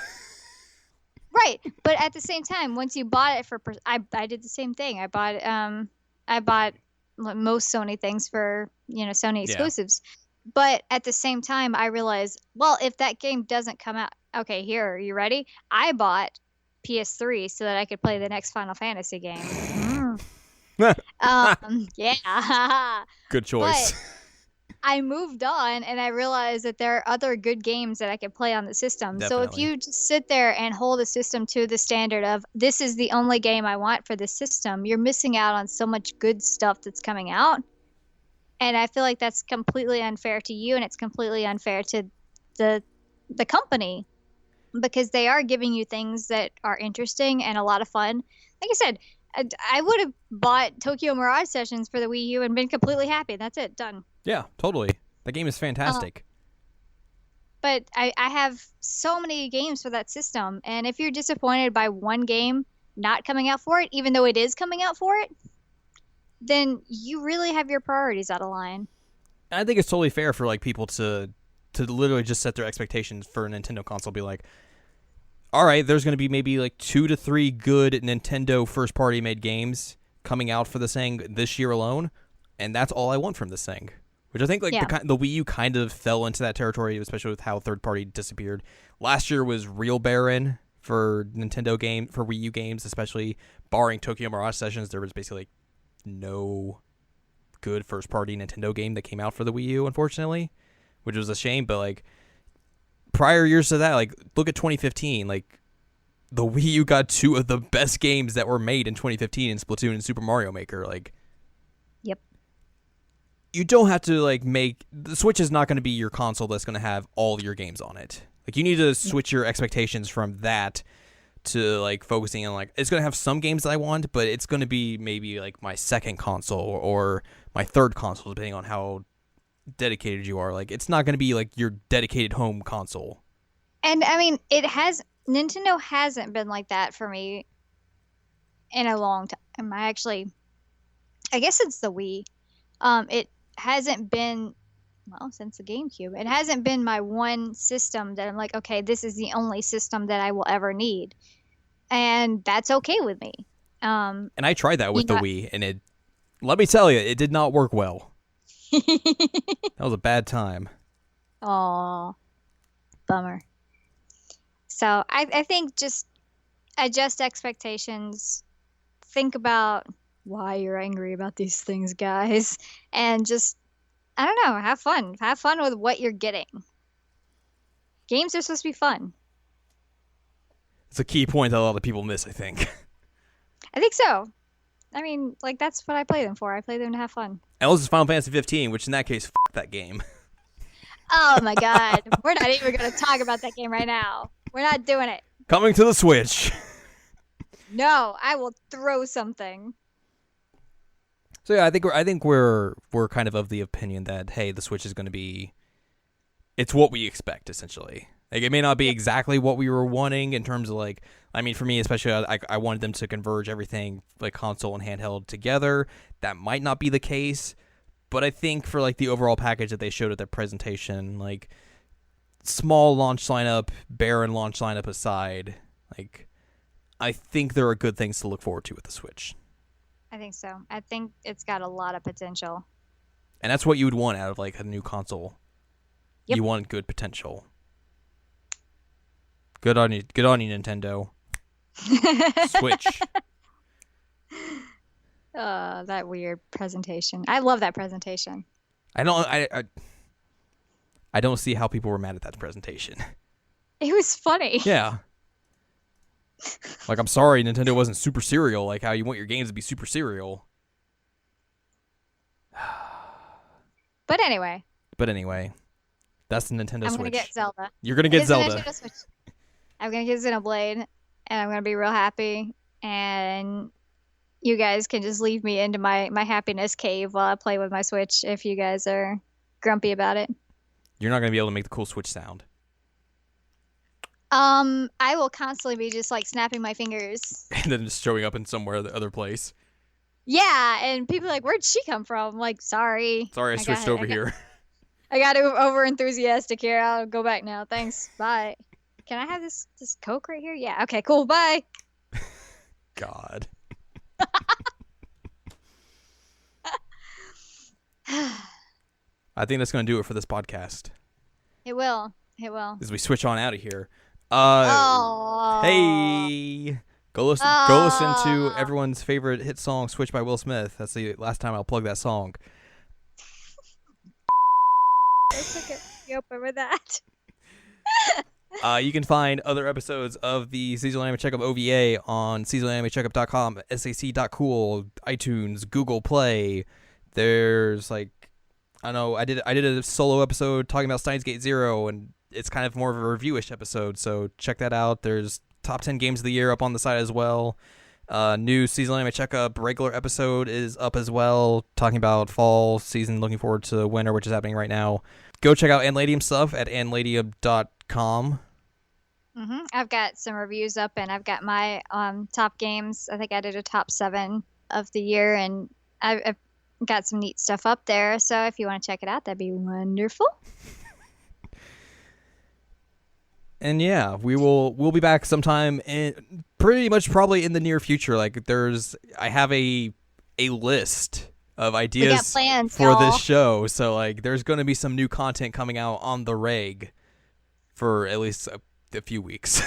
Right, but at the same time, once you bought it for... I did the same thing. I bought most Sony things for, you know, Sony exclusives. Yeah. But at the same time, I realized, well, if that game doesn't come out... Okay, here, are you ready? I bought PS3 so that I could play the next Final Fantasy game. Yeah. Good choice. But I moved on, and I realized that there are other good games that I could play on the system. Definitely. So if you just sit there and hold a system to the standard of, this is the only game I want for the system, you're missing out on so much good stuff that's coming out. And I feel like that's completely unfair to you, and it's completely unfair to the company, because they are giving you things that are interesting and a lot of fun. Like I said, I would have bought Tokyo Mirage Sessions for the Wii U and been completely happy. That's it, done. Yeah, totally. The game is fantastic. But I have so many games for that system, and if you're disappointed by one game not coming out for it, even though it is coming out for it, then you really have your priorities out of line. I think it's totally fair for like people to literally just set their expectations for a Nintendo console. Be like, all right, there's going to be maybe like 2 to 3 good Nintendo first-party made games coming out for this thing this year alone, and that's all I want from this thing. Which I think like the Wii U kind of fell into that territory, especially with how third-party disappeared. Last year was real barren for Nintendo for Wii U games, especially barring Tokyo Mirage Sessions. There was basically like no good first-party Nintendo game that came out for the Wii U, unfortunately, which was a shame. But like prior years to that, like look at 2015, like the Wii U got 2 of the best games that were made in 2015 in Splatoon and Super Mario Maker. Like, yep. You don't have to like make the Switch is not going to be your console that's going to have all your games on it. Like you need to switch your expectations from that to like focusing on like it's going to have some games that I want, but it's going to be maybe like my second console or my third console depending on how dedicated you are. Like it's not going to be like your dedicated home console. And I mean, Nintendo hasn't been like that for me in a long time. I guess it's the Wii. It hasn't been, well, since the GameCube. It hasn't been my one system that I'm like, okay, this is the only system that I will ever need. And that's okay with me. And I tried that with the Wii, and let me tell you, it did not work well. That was a bad time. Aw, bummer. So I think just adjust expectations. Think about why you're angry about these things, guys. And just, I don't know, have fun. Have fun with what you're getting. Games are supposed to be fun. It's a key point that a lot of people miss, I think. I think so. I mean, like, that's what I play them for. I play them to have fun. Unless it's Final Fantasy 15, which in that case, that game. Oh my god. We're not even going to talk about that game right now. We're not doing it. Coming to the Switch. No, I will throw something. So yeah, I think we're kind of the opinion that hey, the Switch is going to be, it's what we expect essentially. Like it may not be exactly what we were wanting in terms of like, I mean for me especially, I wanted them to converge everything like console and handheld together. That might not be the case, but I think for like the overall package that they showed at their presentation, like small launch lineup, barren launch lineup aside, like I think there are good things to look forward to with the Switch. I think so. I think it's got a lot of potential. And that's what you would want out of like a new console. Yep. You want good potential. Good on you, Nintendo. Switch. That weird presentation. I love that presentation. I don't see how people were mad at that presentation. It was funny. Yeah. Like, I'm sorry, Nintendo wasn't super serial, like how you want your games to be super serial. But anyway. That's the Nintendo Switch. I'm going to get Zelda. You're going to get Zelda. I'm going to get Xenoblade, and I'm going to be real happy, and you guys can just leave me into my happiness cave while I play with my Switch if you guys are grumpy about it. You're not going to be able to make the cool Switch sound. I will constantly be just like snapping my fingers. And then just showing up in somewhere the other place. Yeah, and people are like, where'd she come from? I'm like, sorry. Sorry, I switched over here. I got over enthusiastic here. I'll go back now. Thanks. Bye. Can I have this Coke right here? Yeah. Okay, cool. Bye. God. I think that's going to do it for this podcast. It will. As we switch on out of here. Oh. Hey, go listen to everyone's favorite hit song, "Switch" by Will Smith. That's the last time I'll plug that song. I took it up over that. You can find other episodes of the Seasonal Anime Checkup OVA on seasonalanimecheckup.com, sac.cool, iTunes, Google Play. There's like, I don't know, I did a solo episode talking about Steins Gate Zero, and it's kind of more of a reviewish episode, so check that out. There's top 10 games of the year up on the site as well. New seasonal anime checkup regular episode is up as well, talking about fall season, looking forward to winter, which is happening right now. Go check out Anne Ladyem stuff at anneladyem.com. I've got some reviews up, and I've got my top games. I think I did a top 7 of the year, and I've got some neat stuff up there. So if you want to check it out, that'd be wonderful. And yeah, we'll be back sometime in pretty much probably in the near future. Like I have a list of ideas plans, for y'all. this show. So like there's going to be some new content coming out on the reg for at least a few weeks.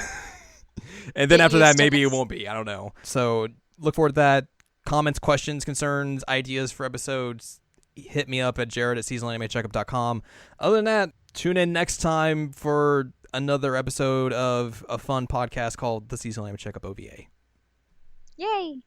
And then after that, maybe it won't be. I don't know. So look forward to that. Comments, questions, concerns, ideas for episodes, hit me up at jared@seasonalanimecheckup.com. Other than that, tune in next time for another episode of a fun podcast called the Seasonal Anime Checkup OVA. Yay!